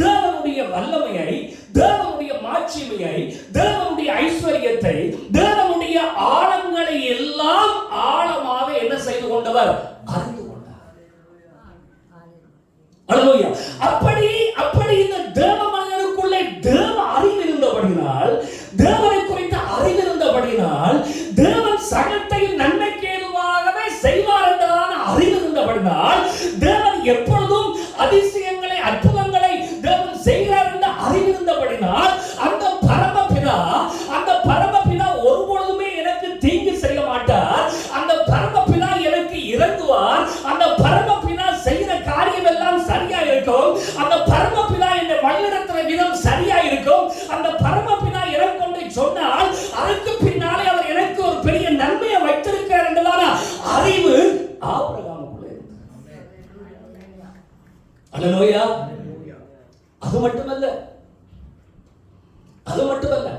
தேவனுடைய வல்லமையை, தேவனுடைய கொண்டவர் அறிந்து கொண்டார். அல்லேலூயா. அப்படி இந்த தேவ மனிதனுக்குள்ளே தேவ அறிவு இருந்தபடியினால், தேவனை குறித்த அறிவு இருந்தபடியினால், தேவன் சகலத்தையும் நன்மைக்கு ஏதுவாகவே செய்வார் என்றதான அறிவு இருந்தபடியினால், தேவன் எப்பொழுதும் அதிசயங்களை அற்புதங்களை தேவன் செய்கிறார் என்ற அறிவு இருந்தபடியினால், அந்த பரமபிதா ஒருபொழுதுமே எனக்கு தீங்கு செய்ய மாட்டார், அந்த பரமபிதா எனக்கு இறங்குவார், அந்த பரமபிதா செய்கிற காரியம் எல்லாம் சரியா இருக்கும், அந்த பரமபிதா என்னை வழிநடத்துகிற விதம் சரியா இருக்கும், அந்த பரமபிதா எனக்கு கொண்டு சொன்னால் அதற்கு பின்னாலே அவர் எனக்கு ஒரு பெரிய நன்மையை வைத்திருக்கிறார் என்றதான அறிவு ஆபிரகாமுக்குள்ளே இருந்தது. அல்லேலூயா. அது மட்டுமல்ல,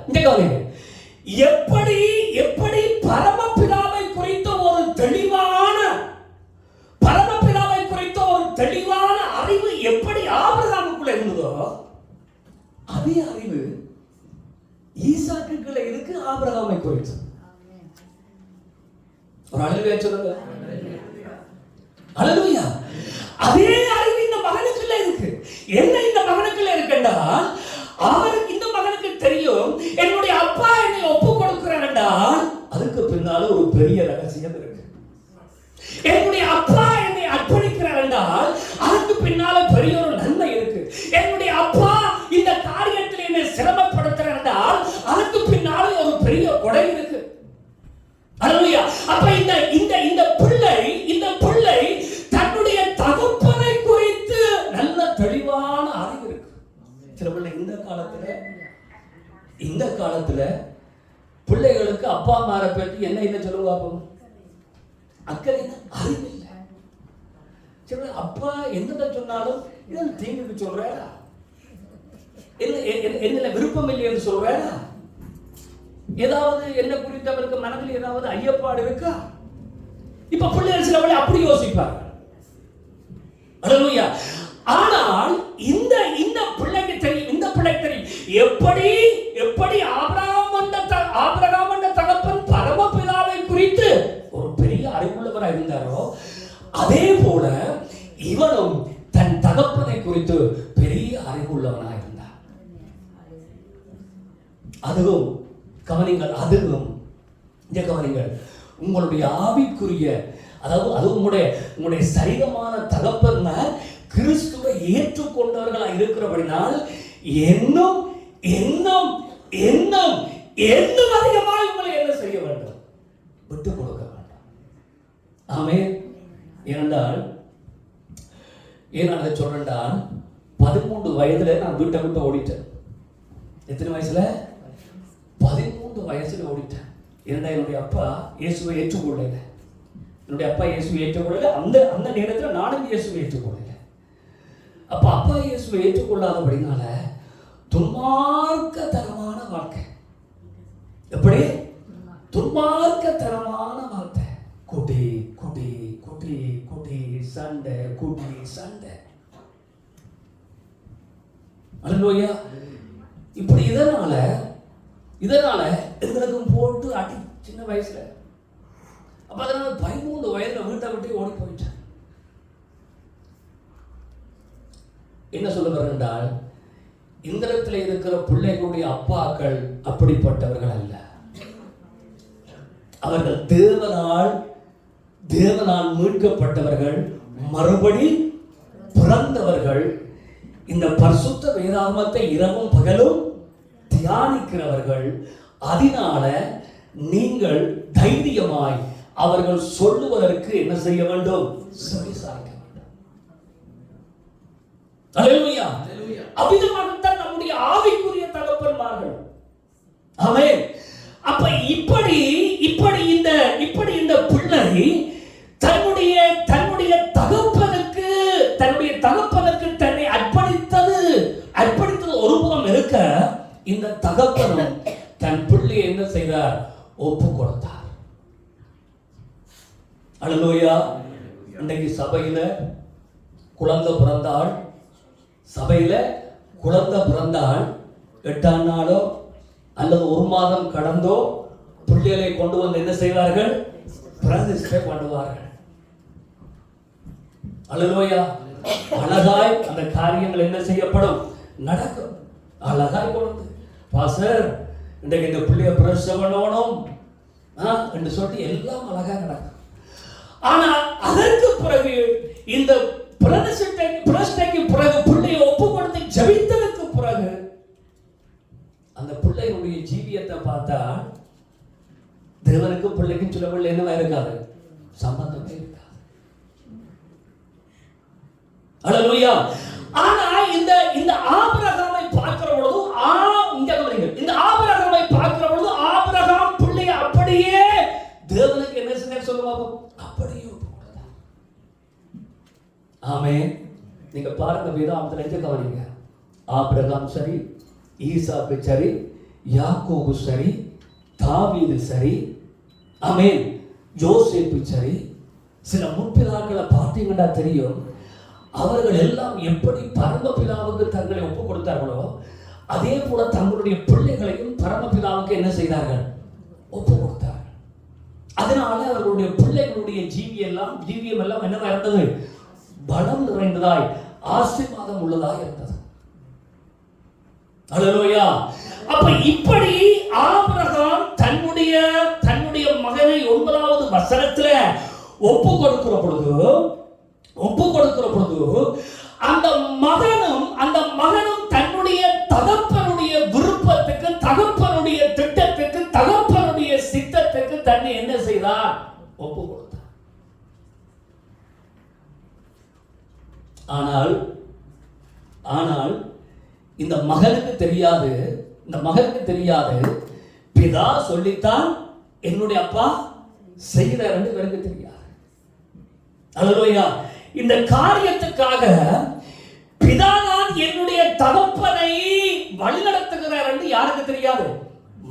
இந்த கவனிங்க, எப்படி பரமபிதாவை குறித்த ஒரு தெளிவான அறிவு எப்படி ஆபிரகாமுக்குள்ள இருந்ததோ, அதே அறிவு ஈசாக்குக்குள்ள இருக்கு ஆபிரகாமை குறித்து. ஒரு அல்லேலூயா சொல்லுங்க. அல்லேலூயா. அதே அறிவு இந்த மகனுக்குள்ள இருக்கு. என்ன இந்த மகனுக்குள்ள இருக்குன்னா, அவருக்கு இந்த மகனுக்கு தெரியும் என்னுடைய அப்பா என்னை ஒப்பு கொடுக்கிறார் என்றால் அதுக்கு பின்னால ஒரு பெரிய ரகசியம் இருக்கு. என்னுடைய அப்பா என்னை அர்ப்பணிக்கிறார் என்றால் அதுக்கு பின்னால பெரிய ஒரு நன்மை இருக்கு. என்னுடைய அப்பா இந்த காரியத்தில் என்னை சிரமப்படுத்துறார் என்றால் அதுக்கு பின்னால ஒரு பெரிய கொடை இருக்கு. அல்லேலூயா. அப்ப இந்த பிள்ளை தன்னுடைய தகப்பனை குறித்து நல்ல தெளிவான அறிவு இருக்கு. சில பிள்ளை இந்த காலத்துல பிள்ளைகளுக்கு அப்பா அம்மாரை பற்றி என்ன சொல்லுவாங்க, அக்கறை அறிவு இல்லை. சில அப்பா என்னத சொன்னாலும் இதன் தீங்குக்கு சொல்றாரா, என்ன விருப்பம் இல்லை என்று சொல்றாரா, ஏதாவது என்ன குறித்து அவருக்கு மனதில் ஏதாவது ஐயப்பாடு இருக்கா? இப்ப பிள்ளைகள் சில வேளை அப்படி யோசிப்பாங்க. அல்லேலூயா. ஆனால் இந்த பிள்ளைக்கு தெரியும், எப்படி ஆபிரகாம் என்ற தகப்பன் பரமபிதாவை குறித்து ஒரு பெரிய அறிவுள்ளவராக இருந்தாரோ, அதே போல இவனும் தன் தகப்பனை குறித்து பெரிய அறிவுள்ளவனாக இருந்தார். அதுவும் கவனிங்கள், உங்களுடைய ஆவிக்குரிய, அதாவது அது உங்களுடைய சரீரமான தகப்பன்மார் கிறிஸ்துவை ஏற்றுக்கொண்டவர்களாக இருக்கிறபடினால் இன்னும் அதிகமாக உங்களை என்ன செய்ய வேண்டும், விட்டுக் கொடுக்க வேண்டும். ஆமென். ஏன் அதை சொல்றேன்டால், 13 வயதுல நான் வீட்டை விட்டு ஓடிட்டேன். எத்தனை வயசுல? 13 வயசுல ஓடிட்டேன். என்னுடைய அப்பா இயேசுவை ஏற்றுக்கொள்ளல. அந்த நேரத்தில் நானும் இயேசுவை ஏற்றுக்கொள்ளல. அப்ப அப்பா இயேசுவை ஏற்றுக்கொள்ளாதபடினால துன்மார்க்கத்தனமான வாழ்க்கை. எப்படி? துன்மார்க்கத்தனமான வாழ்க்கை. குடி குடி குடி குடி சண்டை, குடி சண்டை. அல்லேலூயா. இப்படி இதனால எங்களுக்கும் போட்டு அடி சின்ன வயசுல. அப்ப அதனால 13 வயதுல வீட்டை விட்டு ஓடி போயிட்டேன். என்ன சொல்ல என்றால், இந்த இடத்துல இருக்கிற பிள்ளைகளுடைய அப்பாக்கள் அப்படிப்பட்டவர்கள் அல்ல. அவர்கள் தேவனால் மீட்கப்பட்டவர்கள், மறுபடி பிறந்தவர்கள், இந்த பரிசுத்த வேதாகமத்தை இரவும் பகலும் தியானிக்கிறவர்கள். அதனால நீங்கள் தைரியமாய் அவர்கள் சொல்லுவதற்கு என்ன செய்ய வேண்டும்? செவிசாய்க்க வேண்டும். அல்லேலூயா. அவ்விதமாகத்தான் நம்முடைய ஆவிக்குரிய தகப்பன்மார்கள். ஆமென். அப்ப இப்படி இந்த பிள்ளை தன்னுடைய தகப்பனுக்கு தன்னை அர்ப்பணித்தது ஒருபுறம் இருக்க, இந்த தகப்பனும் தன் பிள்ளையை என்ன செய்தார்? ஒப்பு கொடுத்தார். அல்லேலூயா. இன்னைக்கு சபையில குழந்தை பிறந்தால் 8ஆம் நாளோ அல்லது 1 மாதம் கடந்தோ பிள்ளைகளை கொண்டு வந்து என்ன செய்வார்கள்? பிரதிஷ்டை பண்ணுவார்கள். அல்லேலூயா. அழகாய் அந்த காரியங்கள் என்ன செய்யப்படும், நடக்கும். அழகாய் கொண்டு பாஸ்டர் இன்றைக்கு இந்த பிள்ளைய பிரசவம் பண்ணணும் என்று சொல்லி எல்லாம் அழகா நடக்கும். ஆனா அதற்கு பிறகு இந்த பிரச்சனைக்கு பிறகு பிள்ளையை ஒப்பு கொடுத்து ஜெபித்ததற்கு பிறகு அந்த பிள்ளையுடைய ஜீவியத்தை பார்த்தா தேவனுக்கும் பிள்ளைக்கும் சில பிள்ளை என்னவா இருக்காது, சம்பந்தமே இருக்காது. அல்லேலூயா. ஆனா இந்த ஆபிரகாமை பார்க்கிற பொழுது இந்த ஆபிரகாமை பார்க்கிற பொழுது ஆபிரகாம் பிள்ளையை அப்படியே தேவனுக்கு என்ன செஞ்சார் சொல்லுவாங்க, அப்படியே ஒப்பு கொடுத்தார். ஆமென். நீங்க பாருங்க வேதாகமத்துல எங்க கவனிங்க, ஆபிரகாம் சரி, ஈசாக்கு சரி, யாக்கோபு சரி, தாவீது சரி, ஆமென், யோசேப்பு சரி, சில முற்பிதாக்களை பார்த்தீங்கன்னா தெரியும், அவர்கள் எல்லாம் எப்படி பரமபிதாவுக்கு தங்களை ஒப்பு கொடுத்தார்களோ அதே போல தங்களுடைய பிள்ளைகளையும் பரமபிதாவுக்கு என்ன செய்தார்கள், ஒப்பு கொடுத்தார்கள். அதனால அவர்களுடைய பிள்ளைகளுடைய ஜீவியம் எல்லாம் என்னவா இருந்தது, பலம் நிறைந்ததாய் ஆசீர்வாதம் உள்ளதாய் இருந்தது. அல்லேலூயா. அப்ப இப்படி ஆபிரகாம் தன்னுடைய மகனை 9வது வசனத்துல ஒப்பு கொடுக்கிற பொழுது அந்த மகனும் தன்னுடைய தகப்பனுடைய விருப்பத்துக்கு, தகப்பனுடைய திட்டத்துக்கு, தகப்பனுடைய சித்தத்துக்கு தன்னை என்ன செய்தார், ஒப்பு கொடுத்தார். ஆனால் இந்த மகனுக்கு தெரியாது பிதா சொல்லித்தான் என்னுடைய அப்பா செய்கிறார் என்று எனக்கு தெரியாது. அல்லேலூயா. இந்த காரியத்துக்காக பிதாதான் என்னுடைய தகப்பனை வழிநடத்துகிறார் என்று யாருக்கு தெரியாது,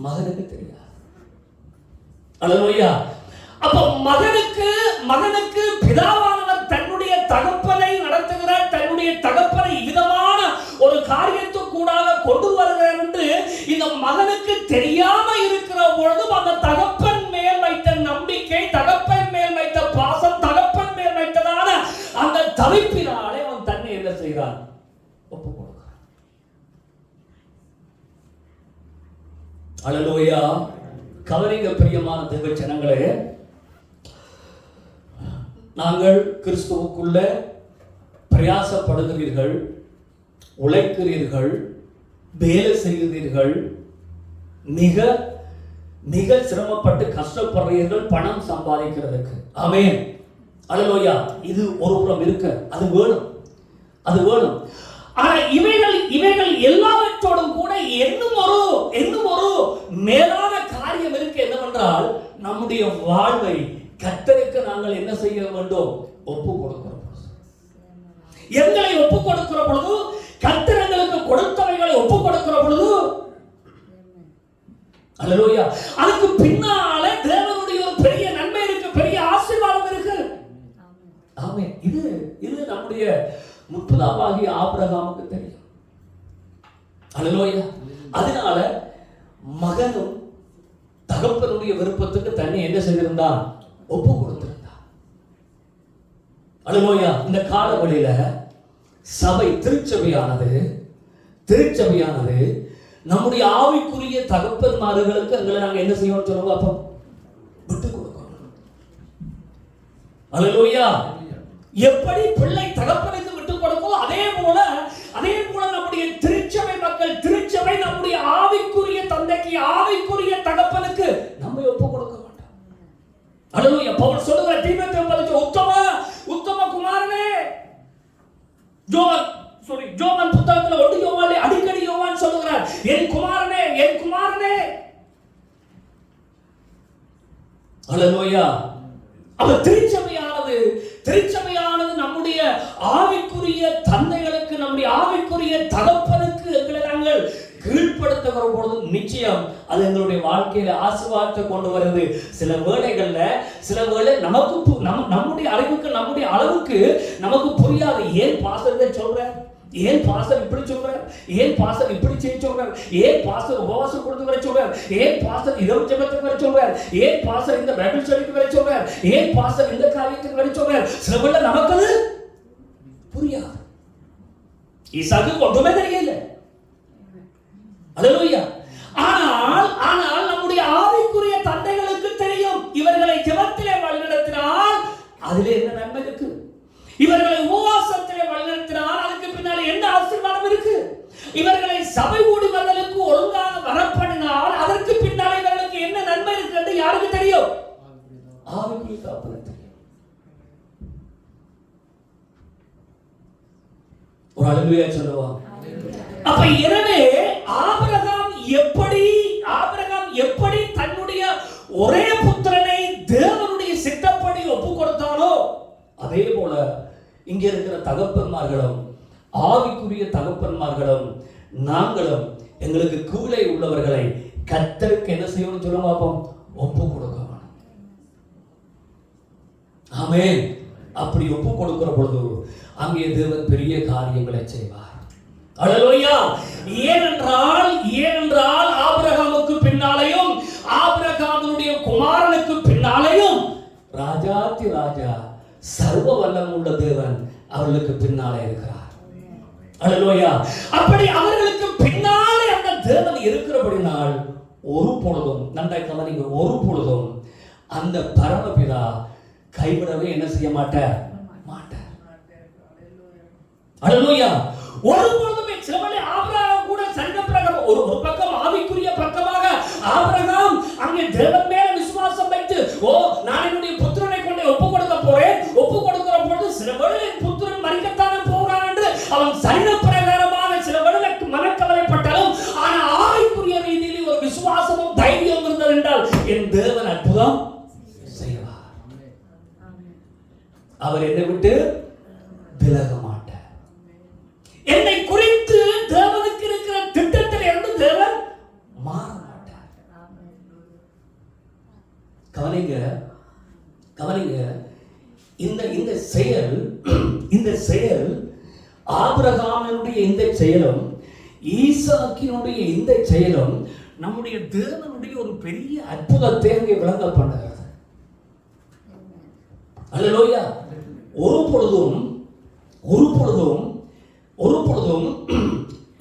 மகனுக்கு தெரியாது. அல்லேலூயா. அப்ப மகனுக்கு பிதாவானவர் தன்னுடைய தகப்பனை நடத்துகிறார், தன்னுடைய தகப்பனை விதமான ஒரு காரியத்துக்கூடாக கொண்டு வருகிறார் என்று இந்த மகனுக்கு தெரியாம இருக்கிற பொழுதும் அந்த தகப்பன் மேல் வைத்த நம்பிக்கை, தகப்பன் மேல் வைத்த பாசம், தகப்பன் மேல் வைத்ததான அந்த தவிப்பினாலே அவன் தன்னை என்ன செய்கிறான், ஒப்பு கொடுக்கிறான். அல்லேலூயா. கவனிங்க பிரியமான தேவ ஜனங்களே, நாங்கள் கிறிஸ்துவுக்குள்ள பிரயாசப்படுகிறீர்கள், உழைக்கிறீர்கள், வேலை செய்கிறீர்கள், மிக மிக சிரமப்பட்டு கஷ்டப்படுறீர்கள் பணம் சம்பாதிக்கிறதுக்கு. ஆமென். அல்லேலூயா. இது ஒரு புறம் இருக்க, அது வேணும். ஆனா இவைகள் எல்லாவற்றோடும் கூட இன்னும் ஒரு மேலான காரியம் இருக்கு. என்னவென்றால் நம்முடைய வாழ்வை கர்த்தருக்கு நாங்கள் என்ன செய்ய வேண்டும், ஒப்பு கொடுக்கிறோம். எங்களை ஒப்பு கொடுக்கிற பொழுது, கர்த்தர் எங்களுக்கு கொடுத்தவைகளை ஒப்பு கொடுக்கிற பொழுது, அல்லேலூயா, அதுக்கு பின்னால தேவனுடைய ஒரு பெரிய நன்மை இருக்கு, பெரிய ஆசீர்வாதம் இருக்கு. ஆமென். இது நம்முடைய முற்பிதாவாகிய ஆபிரகாமுக்கு தெரியும். அல்லேலூயா. அதனால மகனும் தகப்பனுடைய விருப்பத்துக்கு தன்னை என்ன செய்திருந்தான், ஒப்பு கொடுத்திருந்தான். அல்லேலூயா. இந்த காலவெளியில சபை திருச்சபையானது நம்முடைய ஆவிக்குரிய தகப்பன்மார்களுக்கு எங்களை நாங்க என்ன செய்யணும் சொல்லுங்க, அப்ப விட்டு கொடுக்கணும். அல்லேலூயா. எப்படி பிள்ளை தகப்பனுக்கு விட்டு கொடுக்கும், அதே போல நம்முடைய திருச்சபை மக்கள், திருச்சபை நம்முடைய ஆவிக்குரிய தந்தைக்கு, ஆவிக்குரிய தகப்பனுக்கு நம்ம ஒப்பு கொடுக்க மாட்டோம். அல்லேலூயா. பவுல் சொல்லுகிற தீமோத்தேயுவுக்கு உத்தம குமாரனே, யோவான் புத்தகத்துல 1 யோவான்ல அடிக்கடி யோவான் சொல்லுகிறார், என் குமாரனே. அல்லேலூயா. அப்ப திருச்சபையானது நம்முடைய ஆவிக்குரிய தந்தைகளுக்கு, நம்முடைய ஆவிக்குரிய தகப்பனுக்கு எங்களை நாங்கள் கீழ்ப்படுத்துகிற பொழுது நிச்சயம் அது எங்களுடைய வாழ்க்கையில ஆசீர்வாதத்தை கொண்டு வருது. சில வேளை நமக்கு நம்முடைய அறிவுக்கு, நம்முடைய அளவுக்கு நமக்கு புரியாது. ஏன் பாஸ்டர் சொல்றார், ஏன் பாஸ்டர் இப்படி சொல்றார், ஏன் பாஸ்டர் இப்படி செய்ய சொல்றார், ஏன் பாஸ்டர் உபவாசம் கொடுத்து வர சொல்றார், ஏன் பாஸ்டர் இரவு ஜெபத்துக்கு வர சொல்றார், ஏன் பாஸ்டர் இந்த பைபிள் ஸ்டடிக்கு வர சொல்றார், ஏன் பாஸ்டர் இந்த காரியத்துக்கு வர சொல்றார். சில வேளை நமக்கு புரியாது. ஈசாக்கு ஒன்றுமே தெரியல. அல்லேலூயா. ஆனால் நம்முடைய ஆவிக்குரிய தந்தைகளுக்கு தெரியும், இவர்களை ஜெபத்திலே வழிநடத்தினால் அதிலே என்ன நன்மை இருக்கு, இவர்களை உபவாசத்திலே வழிநடத்தினால் அதுக்கு பின்னாலே என்ன ஆசீர்வாதம் இருக்கு, இவர்களை சபை ஊழியர்களுக்கு ஒழுங்காக வரப்படினால் அதற்கு பின்னாலே இவர்களுக்கு என்ன நன்மை இருக்கு என்று யாருக்கு தெரியும்? ஆவிக்குரிய தகப்பனுக்கு தெரியும். ஒரு அல்லேலூயா சொல்லுவாங்க. அப்ப எனவே ஆபிரகாம் எப்படி தன்னுடைய ஒரே புத்திரனை தேவனுடைய சித்தப்படி ஒப்பு கொடுத்தானோ அதே போல இங்க இருக்கிற தகப்பன்மார்களும் ஆவிக்குரிய தகப்பன்மார்களும் நாங்களும் எங்களுக்கு கீழே உள்ளவர்களை கர்த்தருக்கு என்ன செய்யணும்னு சொல்ல பார்ப்போம், ஒப்பு கொடுக்க வேணும். ஆமென். அப்படி ஒப்பு கொடுக்கிற பொழுது அங்கே தேவன் பெரிய காரியங்களை செய்வார். அல்லேலூயா. ஏனென்றால் ஆபிரகாமுக்கு பின்னாலேயும் ஆபிரகாமுடைய குமாரனுக்கு பின்னாலேயும் ராஜாதி ராஜா சர்வ வல்லமை உள்ள தேவன் அவர்களுக்கு பின்னாலே இருக்கிறார். அல்லேலூயா. அப்படி அவர்களுக்கு பின்னாலே அந்த தேவன் இருக்கிறபடினால் ஒரு பொழுதும், நன்றாய் கவனிங்க, ஒரு பொழுதும் அந்த பரமபிதா கைவிடவே என்ன செய்ய மாட்டார். அல்லேலூயா. ஒரு பொழுதுமே சிலவழி ஆபிரகாம் கூட சரித பிரகாரம் ஒரு பக்கம் ஆவிக்குரிய பக்கமாக ஆபிரகாம் அங்கே தேவன் மேல விசுவாசம் வைத்து, நான் என்னுடைய புத்திரனை கொண்டு ஒப்பு கொடுக்க போறேன், ஒப்பு கொடுக்கிற பொழுது சில வேளை புத்திரன் மறிக்கத்தானே போகிறான் என்று அவன் சரித பிரகாரமாக சில வேளை மனக்கவலைப்பட்டாலும் ஆனா ஆவிக்குரிய ரீதியில் ஒரு விசுவாசமும் தைரியம் இருந்தது என்றால் என் தேவன் அற்புதம் செய்வார். அவர் என்னை விட்டு விலக மாட்டார். என்னை குறித்து தேவனுக்கு இருக்கிற திட்டத்தில் இருந்து தேவன் மாற மாட்டார். கவனிங்க. இந்த செயல் ஆபிரகாமினுடைய இந்த செயலும் ஈசாக்கினுடைய இந்த செயலும் நம்முடைய தேவனுடைய ஒரு பெரிய அற்புதத்தை அங்கே விளங்கல் பண்ணுகிறது. அல்லேலூயா. ஒரு பொழுதும்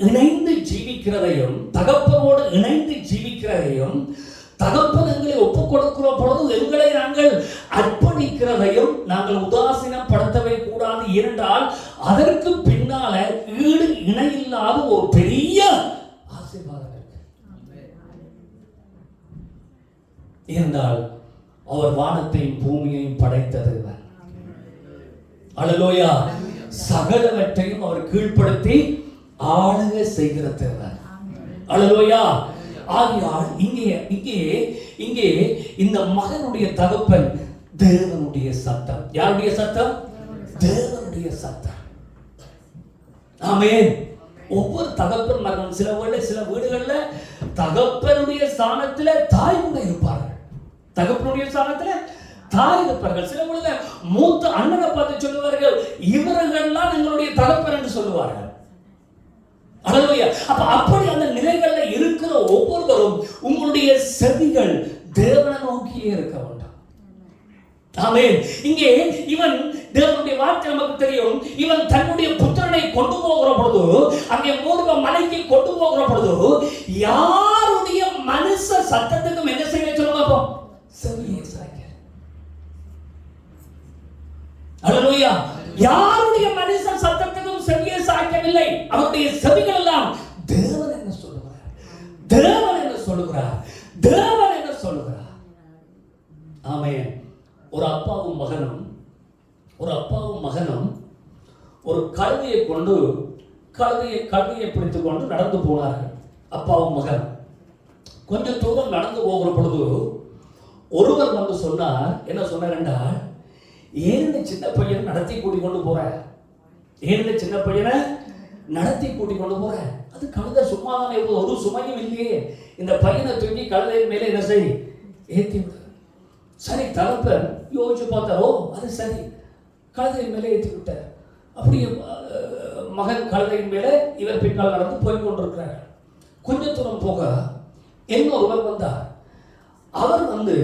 இணைந்து ஜீவிக்கிறதையும் தகப்பனோடு இணைந்து ஜீவிக்கிறதையும் தகப்பன் எங்களை ஒப்புக் கொடுக்கிற பொழுது எங்களை நாங்கள் அர்ப்பணிக்கிறதையும் நாங்கள் உதாசீனப்படுத்தவே கூடாது. ஏனென்றால் அதற்கு பின்னால ஈடு இணையில்லாத ஒரு பெரிய ஆசீர்வாதம் இருக்கு. ஏனென்றால் அவர் வானத்தையும் பூமியையும் படைத்தது. அல்லேலூயா. சகலவற்றையும் அவர் கீழ்ப்படுத்தி ஆளுகை செய்கிற தேவன். அல்லேலூயா. ஆகையால் இங்கே இந்த மகனுடைய தகப்பன் தேவனுடைய சத்தம். யாருடைய சத்தம்? தேவனுடைய சத்தம். ஆமென். ஒவ்வொரு தகப்பன் மகன் சில வீடுகள்ல தகப்பனுடைய ஸ்தானத்துல தாய் கூட இருப்பார்கள். தகப்பனுடைய ஸ்தானத்துல தாய் இருப்பார்கள். சில பொழுது மூத்த அண்ணனை பார்த்து சொல்லுவார்கள், இவர்கள்லாம் எங்களுடைய தகப்பன் என்று சொல்லுவார்கள். அல்லேலூயா. அப்படி அந்த நிலைகள்ல இருக்கிற ஒவ்வொருவரும் உங்களுடைய செவிகள் தேவனை நோக்கியே இருக்க வேண்டும். ஆமென். இங்கே இவன் தேவனுடைய வார்த்தை நமக்கு தெரியும். இவன் தன்னுடைய புத்திரனை கொண்டு போகிற பொழுது, அங்கே மோர்வ மலைக்கு கொண்டு போகிற பொழுது யாருடைய மனுஷ சத்தத்துக்கும் என்ன செய்ய சொல்லுங்க, செவியை சாய்க்க. அல்லேலூயா. யாருடைய மனுஷ சத்தத்துக்கும் செவியை சாய்க்கவில்லை. அவருடைய செவிகள் எல்லாம் தேவன் என்ன சொல்லுகிறார், தேவன் என்ன சொல்லுகிறார், தேவன் என்ன சொல்லுகிறார். ஆமென். ஒரு அப்பாவும் மகனும் ஒரு கழுதையை கொண்டு கழுதையை பிடித்துக் கொண்டு நடந்து போனார்கள். அப்பாவும் மகன் கொஞ்சம் தூரம் நடந்து போகிற பொழுது ஒருவர் வந்து சொன்னார். என்ன சொன்னார் என்றால், ஏன் இந்த சின்ன பையனை நடத்தி கூட்டிக் கொண்டு போற, ஏன் இந்த சின்ன பையனை நடத்தி கூட்டிக் கொண்டு போற, அது கழுதை சும்மாதானே, ஒரு சுமையும் இல்லையே, இந்த பையனை தூக்கி கழுதையின் மேலே என்ன செய், ஏற்றி விடு. சரி, தகப்பன் யோசிச்சு பார்த்தாரோ, அது சரி, கழுதையின் மேலே ஏற்றி விட்டார். அப்படியே மகன் கழுதையின் மேலே இவர் பின்னால் நடந்து போய் கொண்டிருக்கிறார். கொஞ்ச தூரம் போக இன்னொருவர் வந்தார். அவர் வந்து,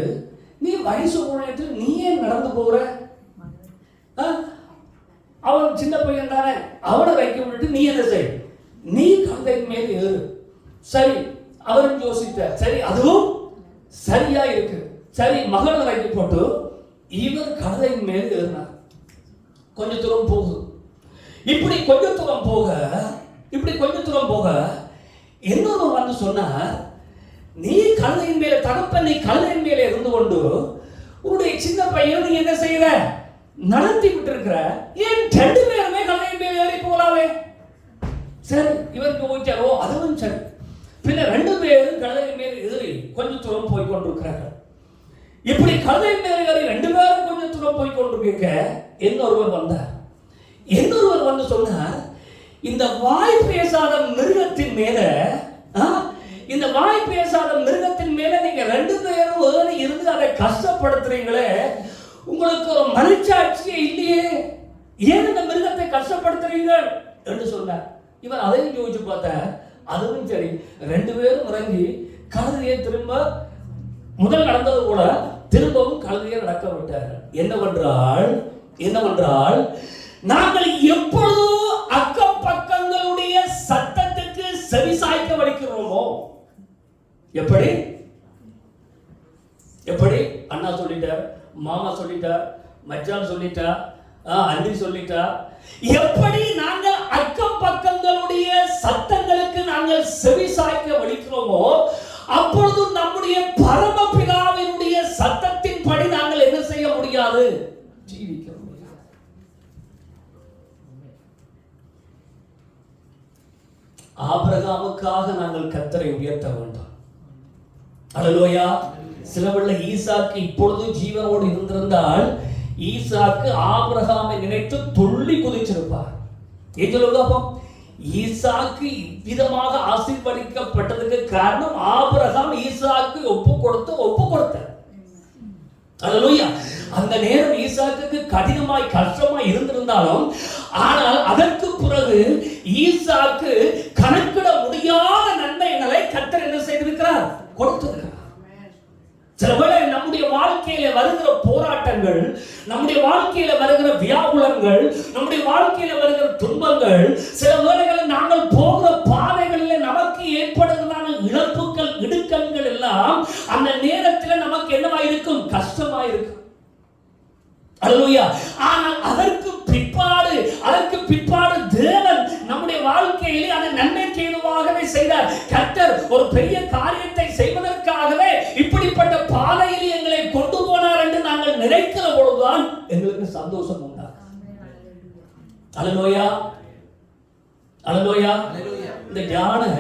நீ வயசு போனத்தில் நீ ஏன் நடந்து போகிற, அவன் சின்ன பையன் தானே, சரி, அவரும் யோசித்தார். சரி, அதுவும் சரியா இருக்கு. சரி, மகள் இறக்கி போட்டு இவர் கழுதையின் மேல் ஏறினார். கொஞ்ச தூரம் போகுது. இப்படி கொஞ்ச தூரம் போக இன்னொரு வந்து சொன்னார், நீ கழுதையின் மேல தகப்பன், நீ கழுதையின் மேல இருந்து கொண்டு உன்னுடைய சின்ன பையன் நீ என்ன செய்யற, நடத்தி விட்டு இருக்கிற, ஏன் 2 பேருமே கழுதையின் மேல ஏறி போகலாமே. சரி, இவருக்கு ஓகேவோ, அதுவும் சரி. பின்ன 2 பேரும் கழுதையின் மேல ஏறி கொஞ்ச தூரம் போய் கொண்டிருக்கிறார்கள். இப்படி கழுதையின் மேல ஏறி 2 பேரும் கொஞ்ச தூரம் போய் கொண்டிருக்க இன்னொருவர் வந்தார். இன்னொருவர் வந்து சொன்னார், இந்த வாய் பேசாத மிருகத்தின் மேல, இந்த வாய் பேசாத மிருகத்தின் மேல நீங்க 2 பேரும் ஏறி இருந்து அதை கஷ்டப்படுத்துறீங்களே, உங்களுக்கு ஒரு மனச்சாட்சியே இல்லையே, ஏன் இந்த மிருகத்தை கஷ்டப்படுத்துறீங்க என்று சொன்னார். இவர் அதையும் யோசிச்சு பார்த்த, அதுவும் சரி. 2 பேரும் இறங்கி கழுதையை திரும்ப முதல் நடந்தது போல திரும்பவும் கழுதையை நடக்க விட்டார்கள். என்னவென்றால் நாங்கள் எப்பொழுதும் அக்கம் பக்கங்களுடைய சத்தத்துக்கு செவிசாய்க்க வலிக்கிறோமோ, எப்படி அண்ணா சொல்லிட்டார், மாமா சொல்லிட்டார், மச்சான் சொல்லிட்டா, அண்ணி சொல்லிட்டா, எப்படி நாங்கள் அக்கம் பக்கங்களுடைய சத்தங்களுக்கு நாங்கள் செவிசாய்க்க வலிக்கிறோமோ, அப்பொழுது நம்முடைய பரமபிதாவினுடைய சத்தத்தின் படி நாங்கள் என்ன செய்ய முடியாது, ஜீவிக்க முடியாது. ஆபிரகாமுக்காக நாங்கள் கர்த்தரை உயர்த்த வேண்டும். அல்லேலூயா. சிலவள்ள ஈசாக்கு இப்பொழுது ஜீவனோடு இருந்திருந்தால் ஈசாக்கு ஆபிரகாமை நினைத்து துள்ளி குதிச்சிருப்பார். ஈசாக்கு இவ்விதமாக ஆசீர்வதிக்கப்பட்டதுக்கு காரணம் ஆபிரகாம் ஈசாக்கு ஒப்பு கொடுத்தார். அல்லேலூயா. அந்த நேரம் ஈசாக்குக்கு கடினமாய் கஷ்டமாய் இருந்திருந்தாலும், ஆனால் அதற்கு பிறகு ஈசாக்கு கணக்கிட முடியாத நன்மைகளை கர்த்தர் என்ன செய்திருக்கிறார், கொடுத்திருக்கிறார். சிலவேளை நம்முடைய வாழ்க்கையில வருகிற போராட்டங்கள், நம்முடைய வாழ்க்கையில வருகிற வியாகுலங்கள், நம்முடைய வாழ்க்கையில வருகிற துன்பங்கள், சில வேளைகளில் நாங்கள் போகிற பாதைகளில் நமக்கு ஏற்படுகிறதான இழப்புகள், இடுக்கண்கள் எல்லாம் அந்த நேரத்தில் நமக்கு என்னவாயிருக்கும், கஷ்டமாயிருக்கும். அல்லேலூயா. ஆனால் அதற்கு பிற்பாடு தேவன் நம்முடைய வாழ்க்கையிலே அதை நன்மைக்கு ஏதுவாகவே செய்தார். கர்த்தர் ஒரு பெரிய காரியத்தை செய்வதற்காகவே இப்படிப்பட்ட பாதையில் எங்களை கொண்டு போனார் என்று நாங்கள் நினைக்கிற பொழுதுதான் எங்களுக்கு சந்தோஷம் உண்டாகும். அல்லேலூயா. இந்த யானை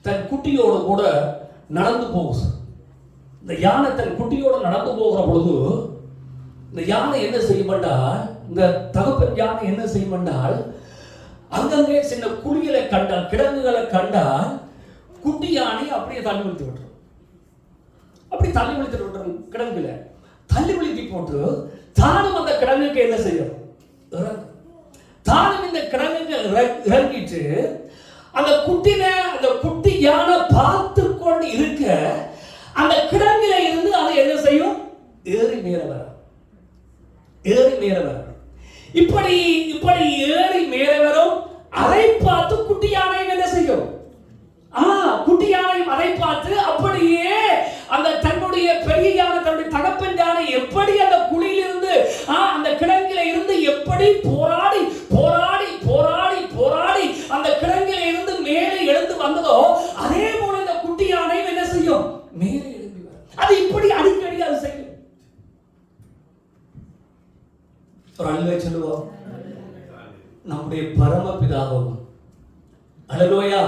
தன் குட்டியோடு கூட நடந்து போகுது. இந்த யானை தன் குட்டியோடு நடந்து போகிற பொழுது இந்த யானை என்ன செய்யுமென்றால், இந்த தகப்பன் யானை என்ன செய்யுமென்றால், அங்கங்கே சின்ன குழிகளை கண்டால், கிடங்குகளை கண்டால், குட்டி யானை அப்படியே தள்ளி விழுத்து விட்டுரும். கிடங்குல தள்ளி விழுத்தி போட்டு தானும் அந்த கிடங்குக்கு என்ன செய்யும், தானும் இந்த கிடங்குக்கு இறங்கிட்டு அந்த குட்டி யானை பார்த்து கொண்டு இருக்க அந்த கிடங்குல இருந்து அதை என்ன செய்யும், ஏறி மேல வர. இப்படி ஏறி மேல வரும். அதை பார்த்து குட்டி யானையும் என்ன செய்யும், குட்டி யானையும் அதை பார்த்து அப்படியே அந்த தன்னுடைய பெரிய யானை, தன்னுடைய தகப்பன் யானை எப்படி அந்த குழியிலிருந்து அந்த கிடங்கில இருந்து எப்படி போராடி அந்த கிடங்கில இருந்து மேலே எழுந்து வந்ததோ, அதே போல இந்த குட்டி யானையும் என்ன செய்யும், மேலே எழும்பி வரும். அது இப்படி அடிக்கடி அது செய்யும். சொல்லுவோம், நம்முடைய பரமபிதாவும் அல்லேலூயா.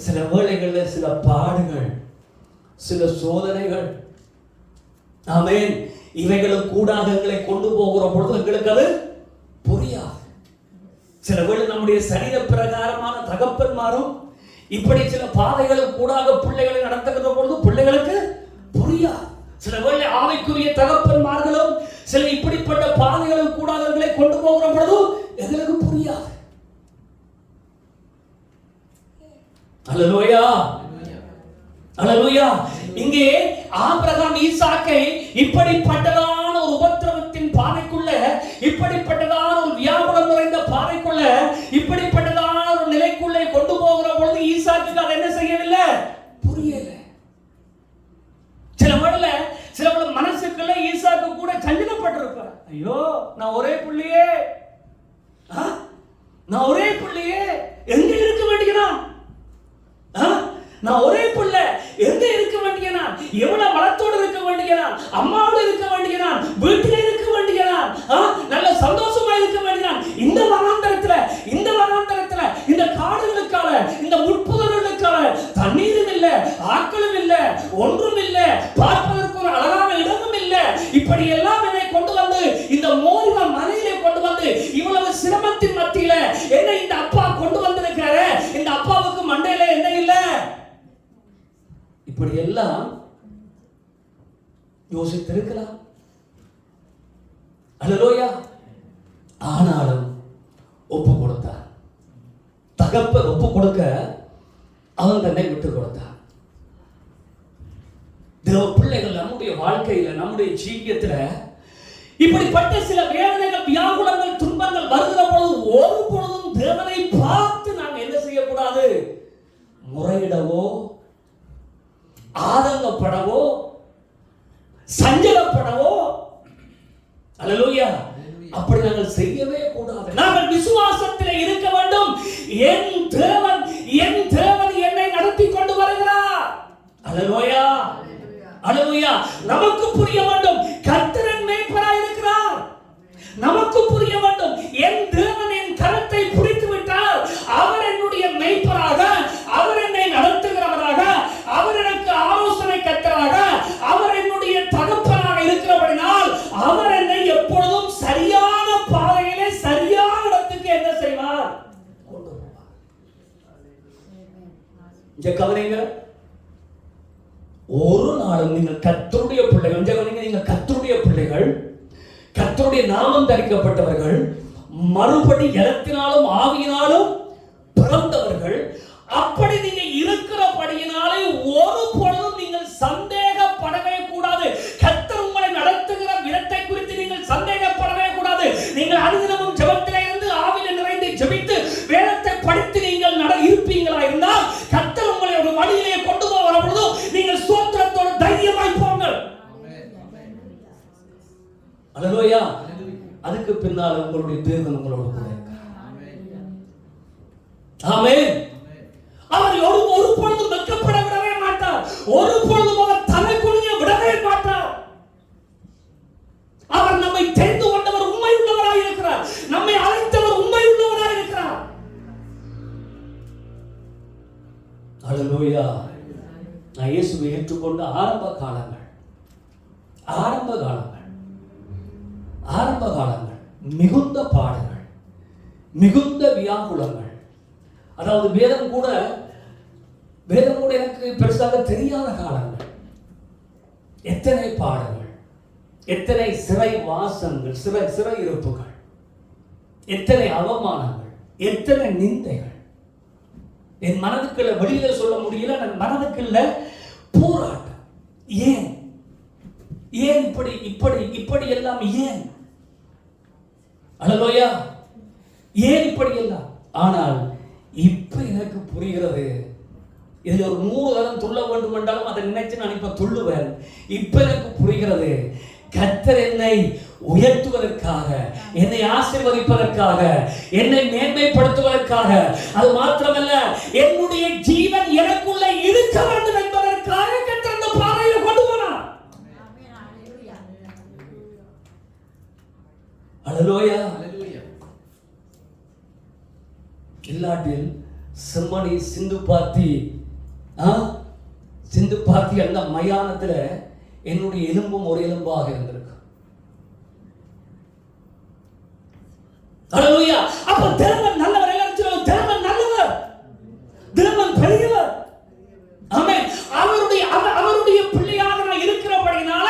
சில வேளைகளில் சில பாடுகள், சில சோதனைகள், ஆமென், இவைகளும் கூடாக எங்களை கொண்டு போகிற பொழுது எங்களுக்கு அது புரியாது. சில வேளை நம்முடைய சரீர பிரகாரமான தகப்பன்மாரும் இப்படி சில பாதைகளும் கூடாக பிள்ளைகளை நடத்துகிற பொழுது பிள்ளைகளுக்கு புரியாது. சில வேளை ஆவிக்குரிய தகப்பன்மார்களும் சில இப்படிப்பட்ட பாதைகளும் கூடாதவர்களை கொண்டு போகிற பொழுது எங்களுக்கு புரியாது. அல்லேலூயா. இங்கே ஆபிரகாம் ஈசாக்கை இப்படிப்பட்டதான ஒரு உபத்திரவத்தின் பாதைக்குள்ள, இப்படிப்பட்டதான ஒரு வியாகுலம் நிறைந்த பாதைக்குள்ள, இப்படிப்பட்டதான ஒரு நிலைக்குள்ளே கொண்டு போகிற பொழுது ஈசாக்கு அதை என்ன செய்ய கஷ்டப்பட்டிருப்பார். ஐயோ நான் ஒரே பிள்ளையே, நான் ஒரே பிள்ளையே, எங்க இருக்க வேண்டியதான், நான் ஒரே பிள்ளை எங்க இருக்க வேண்டியதான், எவ்வளவு வளத்தோடு இருக்க வேண்டியதான், அம்மாவோடு இருக்க வேண்டியதான், வீட்டிலே இருக்க வேண்டியதான், நல்ல சந்தோஷமா இருக்க வேண்டியதான். இந்த வனாந்தரத்துல இந்த காடுகளுக்கால, இந்த முட்புதர்களுக்கால தண்ணீரும் இல்ல, ஆட்களும் இல்ல, ஒன்றும் இல்ல, பார்ப்பதற்கு ஒரு அழகான இடமும் இல்ல. இப்படி எல்லாம் என்னை கொண்டு வந்து இந்த மோரிவா மலையிலே கொண்டு வந்து இவ்வளவு சிரமத்தின் மத்தியில என்ன இந்த அப்பா கொண்டு வந்திருக்காரு. இந்த அப்பாவுக்கு மண்டையில என்ன இல்ல, இப்படி எல்லாம் யோசித்திருக்கலாம். அல்லேலூயா. ஆனாலும் ஒப்பு கொடுத்தார். தகப்பன் ஒப்பு கொடுக்க அவன் தன்னை விட்டு கொடுத்தார். தேவ பிள்ளைகள் நம்முடைய வாழ்க்கையில, நம்முடைய ஜீவியத்துல இப்படிப்பட்ட சில வேதனைகள், வியாகுலங்கள், துன்பங்கள் வருகிற பொழுது ஒரு பொழுதும் தேவனை பார்த்து நாம் என்ன செய்யக்கூடாது, முறையிடவோ ஆதங்கப்படவோ சஞ்சலப்படவோ, அல்லேலூயா, அப்படி நாங்கள் செய்யவே கூடாது. நாங்கள் விசுவாசத்திலே இருக்க வேண்டும். என் தேவன் என்னை நடத்தி கொண்டு வருகிறார். அல்லேலூயா, அல்லேலூயா. நமக்கு புரிய வேண்டும், கர்த்தர் என் மேய்ப்பராய் இருக்கிறார். நமக்கு புரிய வேண்டும், என் தேவன் என் கரத்தை பிடித்து விட்டார். அவர் என்னுடைய மேய்ப்பராக, அவர் என்னை நடத்துகிறவராக, அவர் எனக்கு ஆலோசனை கர்த்தராக, அவர் என்னுடைய தகப்பனாக இருக்கிறபடினால் அவர் என்னை எப்பொழுதும் சரியான பாதையிலே, சரியான இடத்துக்கு என்ன செய்வார், கொண்டு போவார். இங்க கவனிங்க, ஒரு நாளும் நீங்கள் கர்த்தருடைய பிள்ளைகள், நீங்கள் கர்த்தருடைய பிள்ளைகள், கர்த்தருடைய நாமம் தரிக்கப்பட்டவர்கள், மறுபடி ஜலத்தினாலும் ஆவியினாலும் பிறந்தவர்கள், அப்படி நீங்க இருக்கிறபடியினாலே ஒரு பொழுதும் நீங்கள் சந்தேகப்படவே கூடாது. கர்த்தர் உங்களை நடத்துகிற விதத்தை குறித்து நீங்கள் சந்தேகப்படவே கூடாது. நீங்கள் அனுதினமும் ஜெபத்திலே இருந்து ஆவியில் நிறைந்து ஜெபித்து வேதத்தை படித்து நீங்கள் இருப்பீங்களா இருந்தால் கர்த்தர் உங்களை ஒரு வழியிலே கொண்டு போகிற பொழுது நீங்கள் ஸ்தோத்திரத்தோடு தைரியமாய் போங்கள். அல்லேலூயா. அதுக்கு பின்னால் உங்களுடைய தேவன் உங்களோடு கூட இருக்கிறார். ஆமென். அவர் ஒரு பொழுதும் வெட்கப்பட விடவே மாட்டார். ஒரு பொழுதும் அவர் தலை குனிய விடவே மாட்டார். அவர் நம்மை தெரிந்து கொண்டவர் உண்மை உள்ளவராய் இருக்கிறார். நம்மை அழைத்தவர் உண்மை உள்ளவராய் இருக்கிறார். அல்லேலூயா. நான் இயேசுவை ஏற்றுக்கொண்ட ஆரம்ப காலங்கள் மிகுந்த பாடுகள், மிகுந்த வியாகுலங்கள். அதாவது வேதம் கூட எனக்கு பெருசாக தெரியாத காலங்கள். எத்தனை பாடுகள், எத்தனை சிறை வாசங்கள், சிறை இருப்புகள், எத்தனை அவமானங்கள், எத்தனை நிந்தைகள். என் மனதுக்குள்ள வெளியில சொல்ல முடியல. என் மனதுக்குள்ள போராட்டம். ஏன் இப்படி எல்லாம் ஏன்? அல்லேலூயா. ஏன் இப்படி எல்லாம்? ஆனால் இப்ப எனக்கு புரிகிறது. இதுல ஒரு 100 தரம் துள்ள வேண்டும் என்றாலும் அதை நினைச்சு நான் இப்ப துள்ளுவேன். இப்ப எனக்கு புரிகிறது, கர்த்தர் என்னை உயர்த்துவதற்காக, என்னை ஆசீர்வதிப்பதற்காக, என்னை மேன்மைப்படுத்துவதற்காக, அது மாத்திரமல்ல என்னுடைய ஜீவன் எனக்குள்ள இருக்க வேண்டும் என்பதற்காக கர்த்தர் அந்த பாதையை கொண்டு போனார். அல்லேலூயா. இல்லாட்டில் செம்மணி சிந்து பாத்தி அந்த மயானத்துல என்னுடைய எலும்பும் ஒரு எலும்பாக இருந்திருக்கு. அல்லேலூயா. அப்ப தேவன் நல்லவர். எல்லாரும் சொல்லுங்க, தேவன் நல்லவர், தேவன் பெரியவர். ஆமென். அவருடைய பிள்ளையாக நான் இருக்கிறபடினால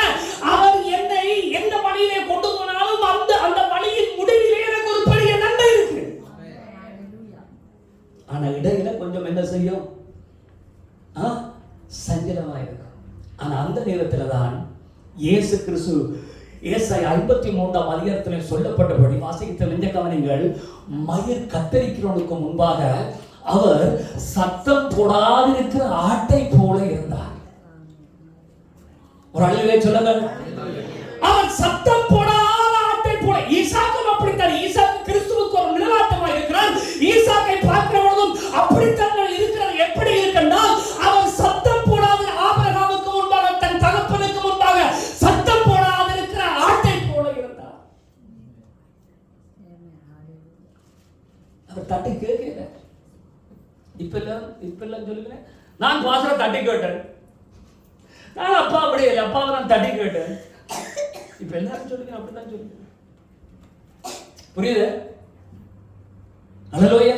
அவர் என்னை எந்த வழியிலே கொண்டு போனாலும் அந்த வழியின் முடிவிலே எனக்கு ஒரு பெரிய நன்மை இருக்கு. ஆனா இடையில கொஞ்சம் என்ன செய்யும், சஞ்சலமா இருக்கும். ஆனா அந்த நேரத்தில் தான் இயேசு கிறிஸ்து ஏசாயா 53ஆம் அதிகாரத்தில் சொல்லப்பட்டபடி வாசித்த நெஞ்ச கவனிங்கள், மயிர் கத்தரிக்கிறவனுக்கு முன்பாக அவர் சத்தம் போடாதிருக்கிற ஆட்டை போல இருந்தார். ஒரு அல்லேலூயா சொல்லுங்கள். அவர் சத்தம் போடாத அவர் தட்டி கேட்கல. இப்பெல்லாம் சொல்லுங்க, நான் பாசரை தட்டி கேட்டேன், நான் அப்பா அப்படியே இல்லை, அப்பாவை நான் தட்டி கேட்டேன். இப்ப எல்லாரும் சொல்லுங்க, அப்படித்தான் சொல்லுங்க. புரியுது? அல்லேலூயா.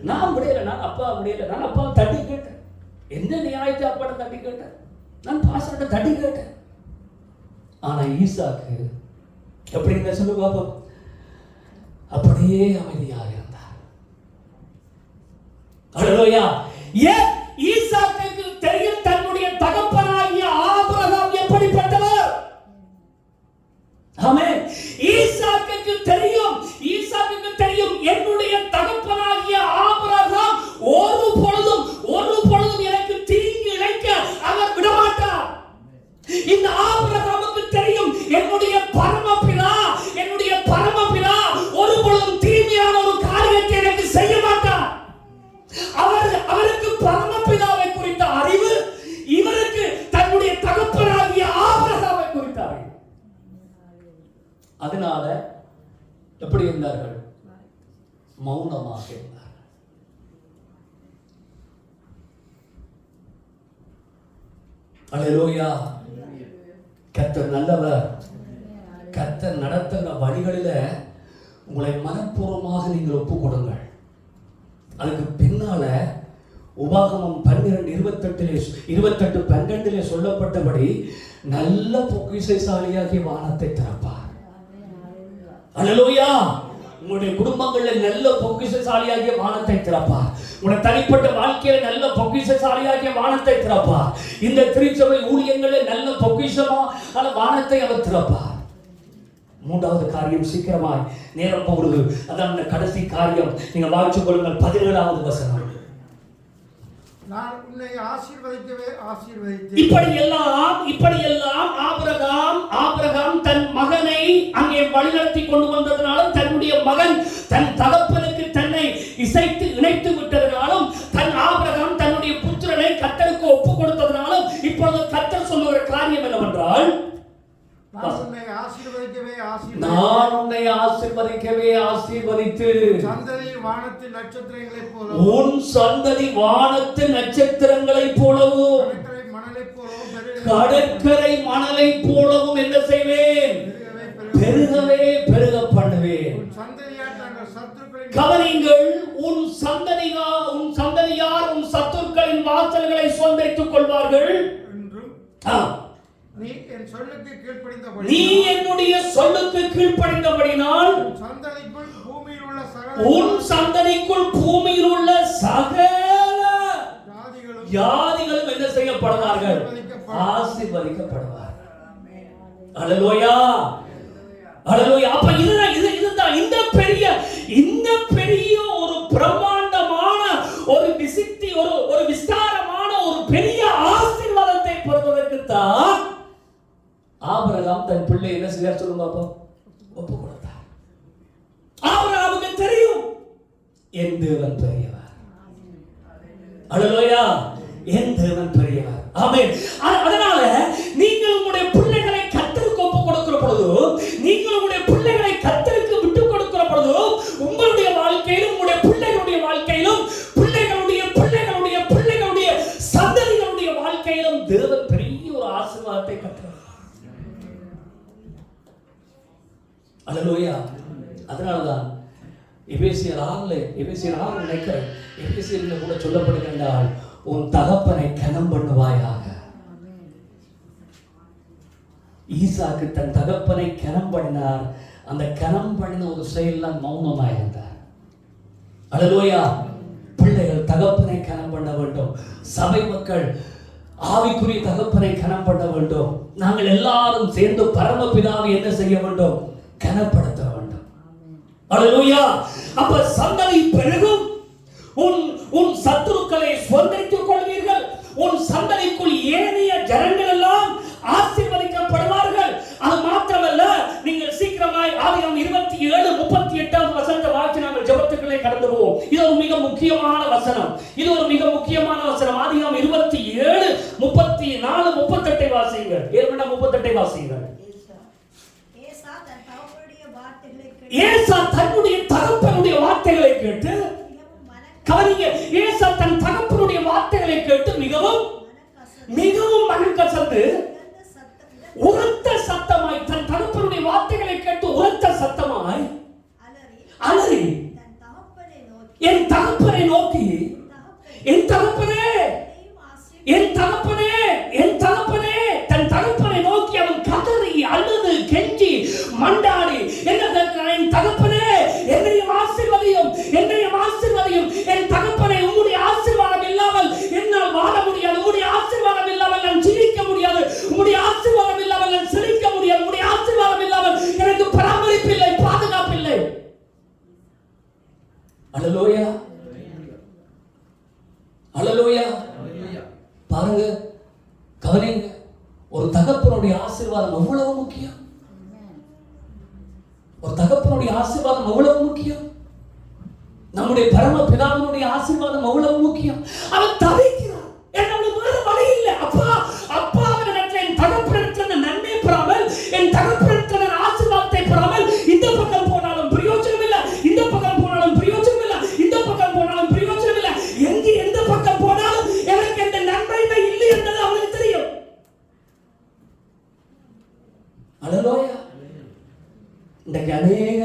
நான் முடியல, நான் அப்பா முடியல, நான் அப்பாவை தட்டி கேட்டேன். என்ன நியாயத்தை அப்பாட்ட தட்டி கேட்டேன், நான் பாசர்கிட்ட தட்டி கேட்டேன். ஆனா ஈசாக்கு எப்படி இருந்தா சொல்லு பாப்போம், அப்படியே அமைதியாக இருந்தார். அல்லேலூயா. ஏன்? ஈசாக்குக்கு தெரியும் தன்னுடைய தகப்பனாகிய ஆபிரகாம் எப்படிப்பட்டவர். ஆமென். ஈசாக்குக்கு தெரியும் என்னுடைய தகப்பனாகிய ஆபிரகாம் ஒரு பொழுதும் எனக்கு தீங்கு இழைக்க அவர் விடமாட்டார். இந்த ஆபிரகாமுக்கு தெரியும் என்னுடைய பரமபிதா ஒரு பொழுதும் தீமையான ஒரு காரியத்தை எனக்கு செய்ய மாட்டார். அவருக்கு பரமபிதாவை குறித்த அறிவு, இவருக்கு தன்னுடைய தகப்பனாகிய ஆபிரகாமை குறித்த அறிவு. அதனால எப்படி இருந்தார்கள்? மௌனமாக இருந்தார்கள். அல்லேலூயா. கர்த்தர் நல்லவர். கர்த்தர் நடத்துகிற வழிகளில உங்களை மனப்பூர்வமாக நீங்கள் ஒப்புக் கொடுங்கள். அதுக்கு பின்னால உபாகமம் 12:28 சொல்லப்பட்டபடி நல்ல பொக்கிஷசாலியாகிய வானத்தை திறப்பார். அல்லேலூயா. உங்களுடைய குடும்பங்கள்ல நல்ல பொக்கிஷசாலியாகிய வானத்தை திறப்பார். உங்களுடைய தனிப்பட்ட வாழ்க்கையில நல்ல பொக்கிஷசாலியாகிய வானத்தை திறப்பார். இந்த திருச்சபை ஊழியங்களில் நல்ல பொக்கிஷமான வானத்தை அவர் திறப்பார். மூன்றாவது காரியம், சீக்கிரமாய் நேரம் போகுது, அதான் அந்த கடைசி காரியம். நீங்க வாசித்துக் கொள்ளுங்கள் 17வது வசனம். நான் உன்னை ஆசீர்வதிக்கவே ஆசீர்வதித்தேன். இப்படியெல்லாம் ஆபிரகாம் தன் மகனை அங்கே வழிநடத்தி கொண்டு வந்ததனாலும், தன்னுடைய மகன் தன் தகப்பனுக்கு தன்னை இணைத்து விட்டதனாலும், ஆபிரகாம் தன்னுடைய புத்திரனை கர்த்தருக்கு ஒப்பு கொடுத்ததனாலும், இப்பொழுது கர்த்தர் சொல்லுகிற காரியம் என்னவென்றால், நான் உன்னை ஆசீர்வதிக்கவே ஆசீர்வதித்து உன் சந்ததி வானத்து நட்சத்திரங்களைப் போலவும் கடற்கரை மணலைப் போலவும் என்ன செய்வேன்? பெருகவே பெருக பண்ணுவேன். கவனிங்கள், உன் சந்ததியார் உன் சத்துருக்களின் வாசல்களை சுதந்தரித்துக் கொள்வார்கள். நீ என்னுடைய சொல்லுக்கு கீழ்ப்படிந்தபடினால் உன் சந்ததிக்குள் பூமியில் உள்ள சகல ஜாதிகளும் என்ன செய்யப்படுவார்கள்? ஆசீர்வதிக்கப்படுவார்கள். அல்லேலூயா. அல்லேலூயா. அப்ப இதுதான் இந்த பெரிய ஒரு பிரம்மாண்டமான ஒரு விஸ்தாரமான ஒரு பெரிய ஆசீர்வாதத்தை பெறுவதற்கு தான் ஆபிரகாம் தன் பிள்ளை என்ன செய்யார் சொல்லுங்க பாப்போம், ஒப்பு கொடுத்தார். ஆபிரகாமுக்கு தெரியும் என் தேவன் பெரியவர். அல்லேலூயா. என் தேவன் பெரியவர். ஆமென். அதனால நீங்கள் உங்களுடைய பிள்ளைகளை கர்த்தருக்கு ஒப்பு கொடுக்கிற பொழுது, நீங்கள் உங்களுடைய பிள்ளைகளை கர்த்தருக்கு விட்டு கொடுக்கிற பொழுது, உங்களுடைய வாழ்க்கையிலும் உங்களுடைய பிள்ளைகளுடைய வாழ்க்கையிலும் பிள்ளைகளுடைய சந்ததிகளுடைய வாழ்க்கையிலும் தேவன் பெரிய ஒரு ஆசீர்வாதத்தை கட்டளையிடுவார். அல்லேலூயா. அதனாலதான் எபேசியர் 6 நினைக்கிறேன், எபேசியர்ல கூட சொல்லப்படுகின்றால், உன் தகப்பனை கனம் பண்ணுவாயாக. ஈசாக்கு தன் தகப்பனை கனம் பண்ணினார். அந்த கனம் பண்ணின ஒரு செயல்லாம் மௌனமாயிருந்தார். அல்லேலூயா. பிள்ளைகள் தகப்பனை கனம் பண்ண வேண்டும். சபை மக்கள் ஆவிக்குரிய தகப்பனை கனம் பண்ண வேண்டும். நாங்கள் எல்லாரும் சேர்ந்து பரமபிதாவை என்ன செய்ய வேண்டும்? கனப்படுத்த வேண்டும். அல்லேலூயா. அப்ப சந்ததி பெருகும். உன் சத்துருக்களை சுதந்தரித்துக் கொள்வீர்கள். உன் சந்ததிக்குள் ஏனைய ஜனங்கள் எல்லாம் ஆசீர்வதிக்கப்படுவார்கள். அது மாத்திரமல்ல, நீங்கள் சீக்கிரமாய் ஆதியாகமம் 27:38 வசனத்தை வாசி நாங்கள் ஜெபத்துக்குள்ளே கடந்து போவோம். இது ஒரு மிக முக்கியமான வசனம். ஆதியாகமம் 27:34-38 வாசியுங்கள். 38 வாசியுங்கள். ஏசா தன்னுடைய தகப்பனுடைய வார்த்தைகளை கேட்டு தன் தகப்பனுடைய வார்த்தைகளை கேட்டு மிகவும் மிகவும் மனம் கசந்து உரத்த சத்தமாய், தன் தகப்பனுடைய வார்த்தைகளை கேட்டு உரத்த சத்தமாய் அலறி என் தகப்பனை நோக்கி, என் தகப்பனே, என் தகப்பனே, என் தகப்பனே, தன் தகப்பனை நோக்கி அவன் கதறி அழுது கெஞ்சி மண்டாடி என்ன கேட்கிறான்? என் தகப்பனே, என்னையும் ஆசீர்வதியும், என்னையும் ஆசீர்வதியும். என் தகப்பனே, உம்முடைய ஆசீர்வாதம் இல்லாமல் என்னால் வாழ முடியாது. உம்முடைய ஆசீர்வாதம் இல்லாமல் நான் ஜீவிக்க முடியாது. உம்முடைய ஆசீர்வாதம் இல்லாமல் நான் செழிக்க முடியாது. உம்முடைய ஆசீர்வாதம் இல்லாமல் எனக்கு பராமரிப்பு இல்லை, பாதுகாப்பு இல்லை. அல்லேலூயா, அல்லேலூயா. பாருங்க, கவனிங்க, ஒரு தகப்பனுடைய ஆசீர்வாதம் எவ்வளவு முக்கியம். ஒரு தகப்பனுடைய ஆசீர்வாதம் எவ்வளவு முக்கியம். நம்முடைய பரம பிதாவினுடைய ஆசீர்வாதம் எவ்வளவு முக்கியம். அவன் தவிக்கிறான், என்னோட வேற வழி இல்லை. அப்பா, அப்பா அவனிடத்தில் என் தகப்பனிடத்தில் நன்மை பெறாமல், என் தகப்பனிடத்தில் ஆசீர்வாதத்தை பெறாமல் இந்த பக்கம் போனாலும் பிரயோஜனம் இல்லை, இந்த பக்கம் போனாலும் பிரயோஜனம் இல்லை, இந்த பக்கம் போனாலும் பிரயோஜனம் இல்லை. எங்கே எந்த பக்கம் போனாலும் எனக்கு எந்த நன்மையுமே இல்லை என்பது அவனுக்கு தெரியும். அல்லேலூயா. இன்றைக்கு அநேக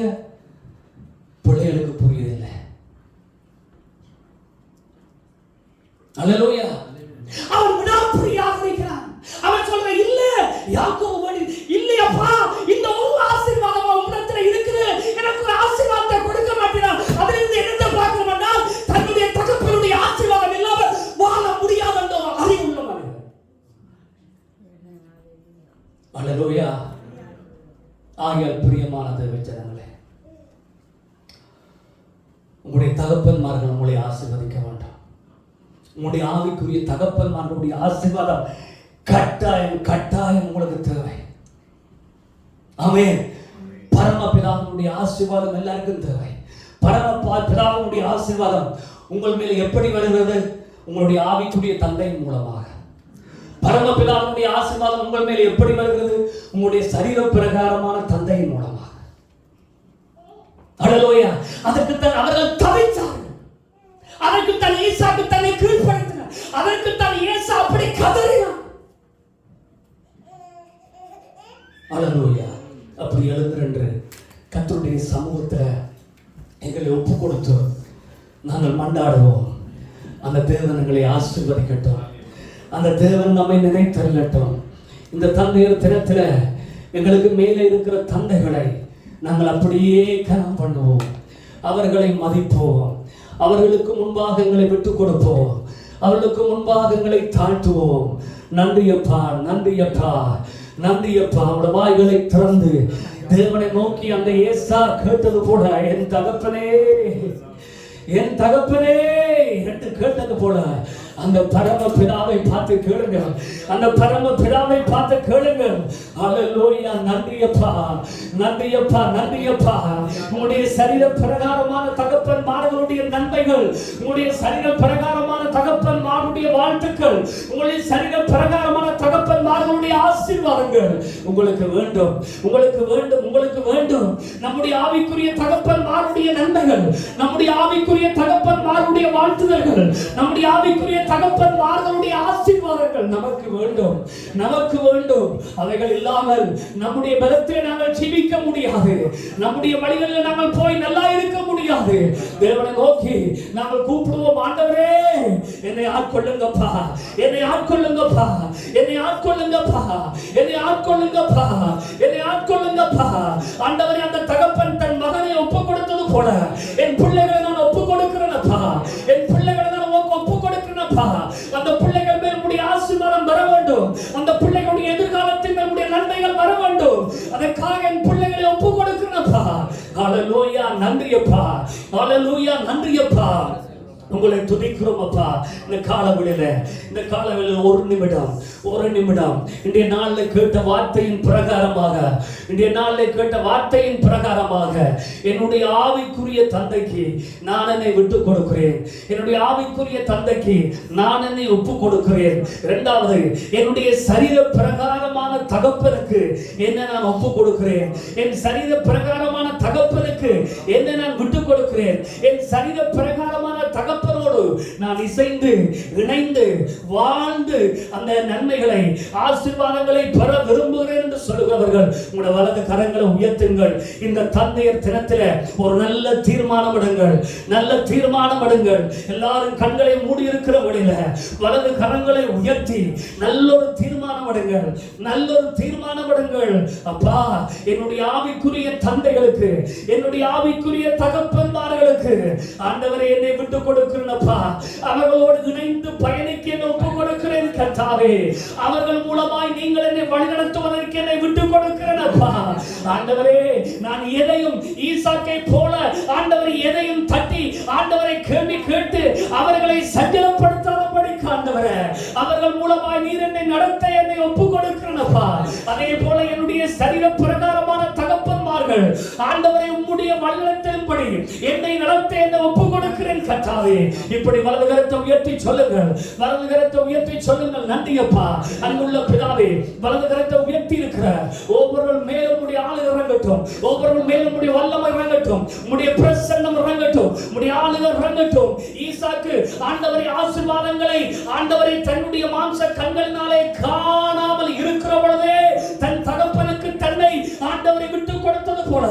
பிள்ளைகளுக்கு புரியுதில்லை. அல்லேலூயா. அவன் விடாப்பிடியாக இருக்கிறான். அவன் சொல்ற, இல்ல யாக்கோபு வழி இல்லையப்பா, இந்த ஒரு ஆசீர்வாதம் உன்னிடத்தில் இருக்குது, எனக்கு ஒரு ஆசீர்வாதத்தை கொடுக்க மாட்டேன். அதிலிருந்து என்னத்தை பார்க்கணும்னா, தன்னுடைய தகப்பனுடைய ஆசீர்வாதம் இல்லாமல் வாழ முடியாது என்ற அறிவுள்ள மனிதன். அல்லேலூயா. ஆகியால் பிரியமான தேவஜனங்களே, உங்களுடைய தகப்பன்மார்கள் உங்களை ஆசீர்வதிக்க வேண்டாம். உங்களுடைய ஆவிக்குரிய தகப்பன்மார்களுடைய ஆசீர்வாதம் கட்டாயம் கட்டாயம் உங்களுக்கு தேவை. ஆமென். பரமபிதாவினுடைய ஆசீர்வாதம் எல்லாருக்கும் தேவை. பரமபிதாவினுடைய ஆசீர்வாதம் உங்கள் மேல எப்படி வருகிறது? உங்களுடைய ஆவிக்குரிய தந்தையின் மூலமாக. பரமபிதாவினுடைய ஆசீர்வாதம் உங்கள் மேல எப்படி வருகிறது? உங்களுடைய சரீர பிரகாரமான தந்தையின் மூலமாக. அல்லேலூயா. அதற்குத்தான் அவர்கள் தவித்தார்கள். அதற்குத்தான் ஈசாக்கு தன்னை கீழ்ப்படுத்தினார். அதற்குத்தான் ஏசா அப்படி கதறினார். அல்லேலூயா. அப்படி எழுந்திருந்து கர்த்தருடைய சமூகத்தில் எங்களை ஒப்பு கொடுத்து நாங்கள் மண்டாடுவோம். அந்த தேவன் எங்களை ஆசீர்வதிக்கட்டும். அந்த தேவன் நம்மை நினைத்தருளட்டும். இந்த தந்தையர் தினத்தில் எங்களுக்கு மேலே இருக்கிற தந்தைகளை நாங்கள் அப்படியே கனம் பண்ணுவோம். அவர்களை மதிப்போம். அவர்களுக்கு முன்பாக எங்களை விட்டுக் கொடுப்போம். அவர்களுக்கு முன்பாக எங்களை தாழ்த்துவோம். நன்றியப்பா, நன்றியப்பா, நன்றியப்பா. அவருடைய வாய்களை திறந்து தேவனை நோக்கி அந்த ஏசா கேட்டது போல, என் தகப்பனே, என் தகப்பனே என்று கேட்டது போல அந்த பரம பிதாவை பார்த்து கேளுங்க. அந்த பரம பிதாவை பார்த்து கேளுங்க. அல்லேலூயா. நன்றியப்பா, நன்றியப்பா, நன்றியப்பா. உங்களுடைய சரீர பிரகாரமான தகப்பன் மார்களுடைய நன்மைகள், உங்களுடைய சரீர பிரகாரமான தகப்பன் மார்களுடைய வாழ்த்துக்கள், உங்களுடைய சரீர பிரகாரமான தகப்பன் மார்களுடைய ஆசீர்வாதங்கள் உங்களுக்கு வேண்டும், உங்களுக்கு வேண்டும், உங்களுக்கு வேண்டும். நம்முடைய ஆவிக்குரிய தகப்பன் மார்களுடைய நன்மைகள், நம்முடைய ஆவிக்குரிய தகப்பன் மார்களுடைய வாழ்த்துதல்கள், நம்முடைய ஆவிக்குரிய தகப்பன் மார்களுடைய ஆசீர்வாதங்கள் நமக்கு வேண்டும், நமக்கு வேண்டும். அவைகள் இல்லாமல் நம்முடைய பலத்திலே நாங்கள் ஜீவிக்க முடியாது. நம்முடைய வழிகளில் நாங்கள் போய் நல்லா இருக்க முடியாது. தேவனை நோக்கி நாங்கள் கூப்பிடுவோம், ஆண்டவரே என்னை ஆட்கொள்ளுங்கப்பா, என்னை ஆட்கொள்ளுங்கப்பா, என்னை ஆட்கொள்ளுங்கப்பா, என்னை ஆட்கொள்ளுங்கப்பா, என்னை ஆட்கொள்ளுங்கப்பா. ஆண்டவரே, அந்த தகப்பன் தன் மகனை ஒப்பு கொடுத்தது போல என் பிள்ளைகளை நான் ஒப்பு கொடுக்கிறேனப்பா, என் பிள்ளைகளை நான் ஒப்பு கொடுக்கிறேனப்பா. அந்த பிள்ளைகள் மேல் உம்முடைய ஆசீர்வாதம் வர வேண்டும். அந்த பிள்ளைகளுடைய எதிர்காலத்தில் நம்முடைய நன்மைகள் வர வேண்டும். அதற்காக என் பிள்ளைகளை ஒப்பு கொடுக்கிறேனப்பா. ஹல்லேலூயா. நன்றியப்பா, ஹல்லேலூயா, நன்றியப்பா. உங்களை துதிக்கிறோம் அப்பா. இந்த காலவெளியில, இந்த காலவெளியில் ஒரு நிமிடம், ஒரு நிமிடம் இன்றைய நாளில் கேட்ட வார்த்தையின் பிரகாரமாக, இன்றைய நாளில் கேட்ட வார்த்தையின் பிரகாரமாக என்னுடைய ஆவிக்குரிய தந்தைக்கு நான் என்னை விட்டு கொடுக்கிறேன். என்னுடைய ஆவிக்குரிய தந்தைக்கு நான் என்னை ஒப்பு கொடுக்கிறேன். இரண்டாவது, என்னுடைய சரீர பிரகாரமான தகப்பனுக்கு என்ன நான் ஒப்பு கொடுக்கிறேன். என் சரீர பிரகாரமான தகப்பனுக்கு என்ன நான் விட்டு கொடுக்கிறேன். என் சரீர பிரகாரமான தகப்பனோடு நான் இசைந்து இணைந்து வாழ்ந்து அந்த நன்மைகளை ஆசீர்வாதங்களை பெற விரும்புகிறேன் என்று சொல்லுகிறவர்கள் உங்களுடைய வலது கரங்களை உயர்த்துங்கள். இந்த தந்தையர் தினத்தில் ஒரு நல்ல தீர்மானம் எடுங்கள், நல்ல தீர்மானம் எடுங்கள். எல்லாரும் கண்களை மூடி இருக்கிற வழியில வலது கரங்களை உயர்த்தி நல்லொரு தீர்மானம் எடுங்கள், நல்லொரு தீர்மானம் எடுங்கள். அப்பா, என்னுடைய ஆவிக்குரிய தந்தைகளுக்கு, என்னுடைய ஆவிக்குரிய தகப்பன்மார்களுக்கு ஆண்டவரை என்னை விட்டு கொடுக்கிறேன்ப்பா. அவர்களோடு இணைந்து பயணிக்க என்னை ஒப்பு கொடுக்கிறேன் கர்த்தாவே. அவர்கள் மூலமாய் நீங்கள் என்னை வழிநடத்துவதற்கு என்னை விட்டு கொடுக்கிறேன்ப்பா. ஆண்டவரே, நான் எதையும் ஈசாக்கை போல ஆண்டவரை எதையும் தட்டி ஆண்டவரை கேள்வி கேட்டு அவர்களை சஞ்சலப்படுத்தாதபடி ஆண்டவரே, அவர்கள் மூலமாய் நீர் என்னை நடத்த என்னை ஒப்பு கொடுக்கிறேன்ப்பா. அதே போல என்னுடைய சரீர பிரகாரமான தகப்பன்மார்கள் ஆண்டவரை உம்முடைய வழிநடத்தின்படி என்னை நடத்த என்னை ஒப்பு கொடுக்கிறேன் கர்த்தாவே. இப்படி வலது கரத்தை உயர்த்தி சொல்லுங்கள், வலது கரத்தை உயர்த்தி சொல்லுங்கள். நன்றியப்பா. அன்புள்ள பிதாவே, வலது கரத்தை உயர்த்தி இருக்கிற ஒவ்வொரு மேலும் உடைய ஆளுகை இறங்கட்டும், ஒவ்வொரு மேலும் உடைய வல்லமை இறங்கட்டும், உடைய பிரசன்னம் இறங்கட்டும், உடைய ஆளுகை இறங்கட்டும். ஈசாக்கு ஆண்டவரை ஆசீர்வாதங்களை ஆண்டவரை தன்னுடைய மாம்ச கண்களினாலே காணாமல் இருக்கிற பொழுதே தன் தகப்பனுக்கு தன்னை ஆண்டவரை விட்டு கொடுத்தது போல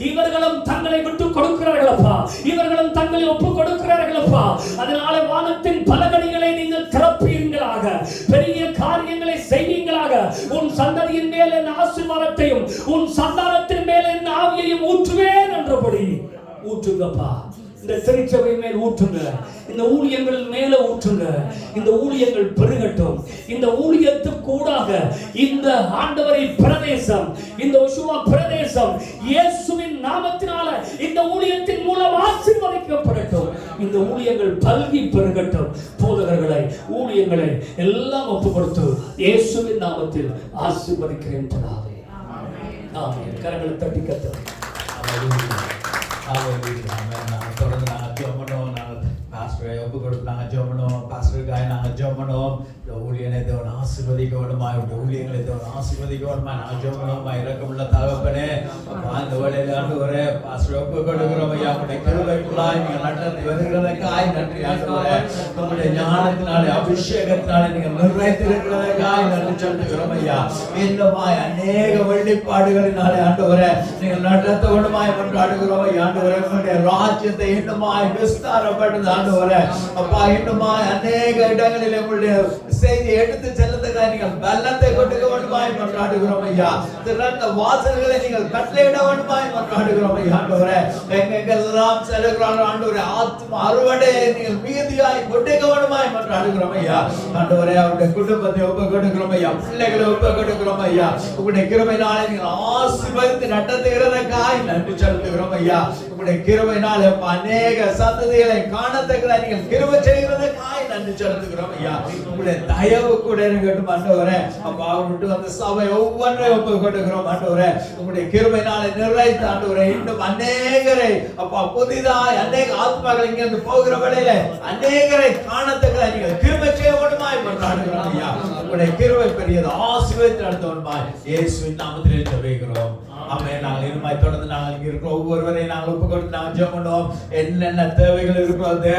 இவர்களும் தங்களை விட்டு கொடுக்கிறார்களப்பா, இவர்களும் தங்களை ஒப்பு கொடுக்கிறார்களப்பா. அதனால வானத்தின் பலகணிகளை நீங்கள் திறப்பீர்களாக, பெரிய காரியங்களை செய்வீங்களாக. உன் சந்ததியின் மேல் என் ஆசீர்வாதத்தையும் உன் சந்தானத்தின் மேல் என் ஆவியையும் ஊற்றுவேன் என்றபடி ஊற்றுங்கப்பா. இந்த திருச்சபை மேல் ஊற்றுங்க, இந்த ஊழியங்கள் மேல ஊற்றுங்க. இந்த ஊழியங்கள் பெருகட்டும். இந்த ஊழியத்துக்கு கூடாக இந்த ஆண்டவரை பிரதேசம், இந்த யோசுவா பிரதேசம் இயேசுவின் நாமத்தினால இந்த ஊழியத்தின் மூலம் ஆசீர்வதிக்கப்படட்டும். இந்த ஊழியங்கள் பல்கி பெருகட்டும். போதகர்களை, ஊழியங்களை எல்லாம் ஒப்பு கொடுத்து இயேசுவின் நாமத்தில் ஆசீர்வதிக்கிறேன் பிதாவே. ஆமென். கரங்களை தட்டி கர்த்தர். தொடர்ந்து நாங்கள் ஜெபம் நாங்கள் பாஸ்டரை ஒப்பு கொடுத்து நாங்கள் ஜெபம் பாஸ்டருக்காக நாங்கள் ஜெபம். ஊழியனை தேவன் ஆசீர்வதிக்க வேண்டுமா, ஊழியங்களை தேவன் ஆசீர்வதிக்க வேண்டுமா நாங்கள் ஜெபம். இரக்கமுள்ள தகப்பனே, அந்த வேளையில ஆண்டவரே பாஸ்டரை ஒப்பு கொடுக்கிறோம் ஐயா. உங்களுடைய கிருபைக்குள்ளாய் நீங்கள் நடத்தி வருகிறதற்காய் நன்றி ஆண்டவரே. உங்களுடைய ஞானத்தினாலே அபிஷேகத்தினாலே நீங்கள் நிறைவேற்றிருக்கிறதற்காய் நன்றி சொல்லுகிறோம் ஐயா. இன்னுமாய் அநேக வெளிப்பாடுகளினாலே ஆண்டவரே நீங்கள் நடத்த வேண்டுமாய் கொண்டாடுகிறோம் ஐயா. ஆண்டவரே, உங்களுடைய ராஜ்யத்தை இன்னுமாய் விஸ்தாரப்படுது ஆண்டவரே. அப்பா, இன்னுமாய் அநேக இடங்களில் உங்களுடைய செய்தி எடுத்து செல்லதுக்காக நீங்கள் பலத்தை கொடுக்க வேண்டுமாய் கொண்டாடுகிறோம் ஐயா. திறந்த வாசல்களை நீங்கள் கட்டளையிட வேண்டுமாய் கொண்டாடுகிறோம் ஐயா. ஆண்டவரே, எங்கெல்லாம் செல்லுகிறார்கள் ஆண்டவரே, ஆத்ம அறுவடையை நீங்கள் மீதியாய் கொடுக்க வேண்டுமாய் கொண்டாடுகிறோம் ஐயா. ஆண்டவரே, அவருடைய குடும்பத்தை ஒப்பு கொடுக்கிறோம் ஐயா, பிள்ளைகளை ஒப்பு கொடுக்கிறோம் ஐயா. உங்களுடைய கிருபையினாலே நீங்கள் ஆசீர்வதித்து நடத்துகிறதற்காய் நன்றி செலுத்துகிறோம் ஐயா. உங்களுடைய கிருபையினாலே அநேக சந்ததிகளை காணத்தக்கதாக நீங்கள் கிருபை செய்கிறதற்காய் நன்றி செலுத்துகிறோம் ஐயா. உங்களுடைய தயவு கூட இருக்கட்டும் ஆண்டவரே. அப்பா, விட்டு வந்த சபை ஒவ்வொன்றையும் ஒப்பு கொடுக்கிறோம் ஆண்டவரே. உங்களுடைய கிருபையினாலே நிறைத்து ஆண்டவரே இன்னும் அநேகரை அப்பா புதிதாய் அநேக ஆத்மாக்கள் இங்கிருந்து போகிற வேளையில அநேகரை காணத்தக்கதாக நீங்கள் கிருபை செய்ய வேண்டுமாய் கொண்டாடுகிறோம் ஐயா. உங்களுடைய கிருபை பெரியது, ஆசீர்வதித்து நடத்த வேண்டுமாய் இயேசுவின் நாமத்திலே ஜெபிக்கிறோம். ஆமென். நாங்கள் இனிமாய் தொடர்ந்து நாங்கள் இருக்கிற ஒவ்வொருவரையும் நாங்கள் ஒப்பு கொடுத்து நாங்கள் ஜெபம் பண்ணுவோம். என்னென்ன தேவைகள் இருக்கிறது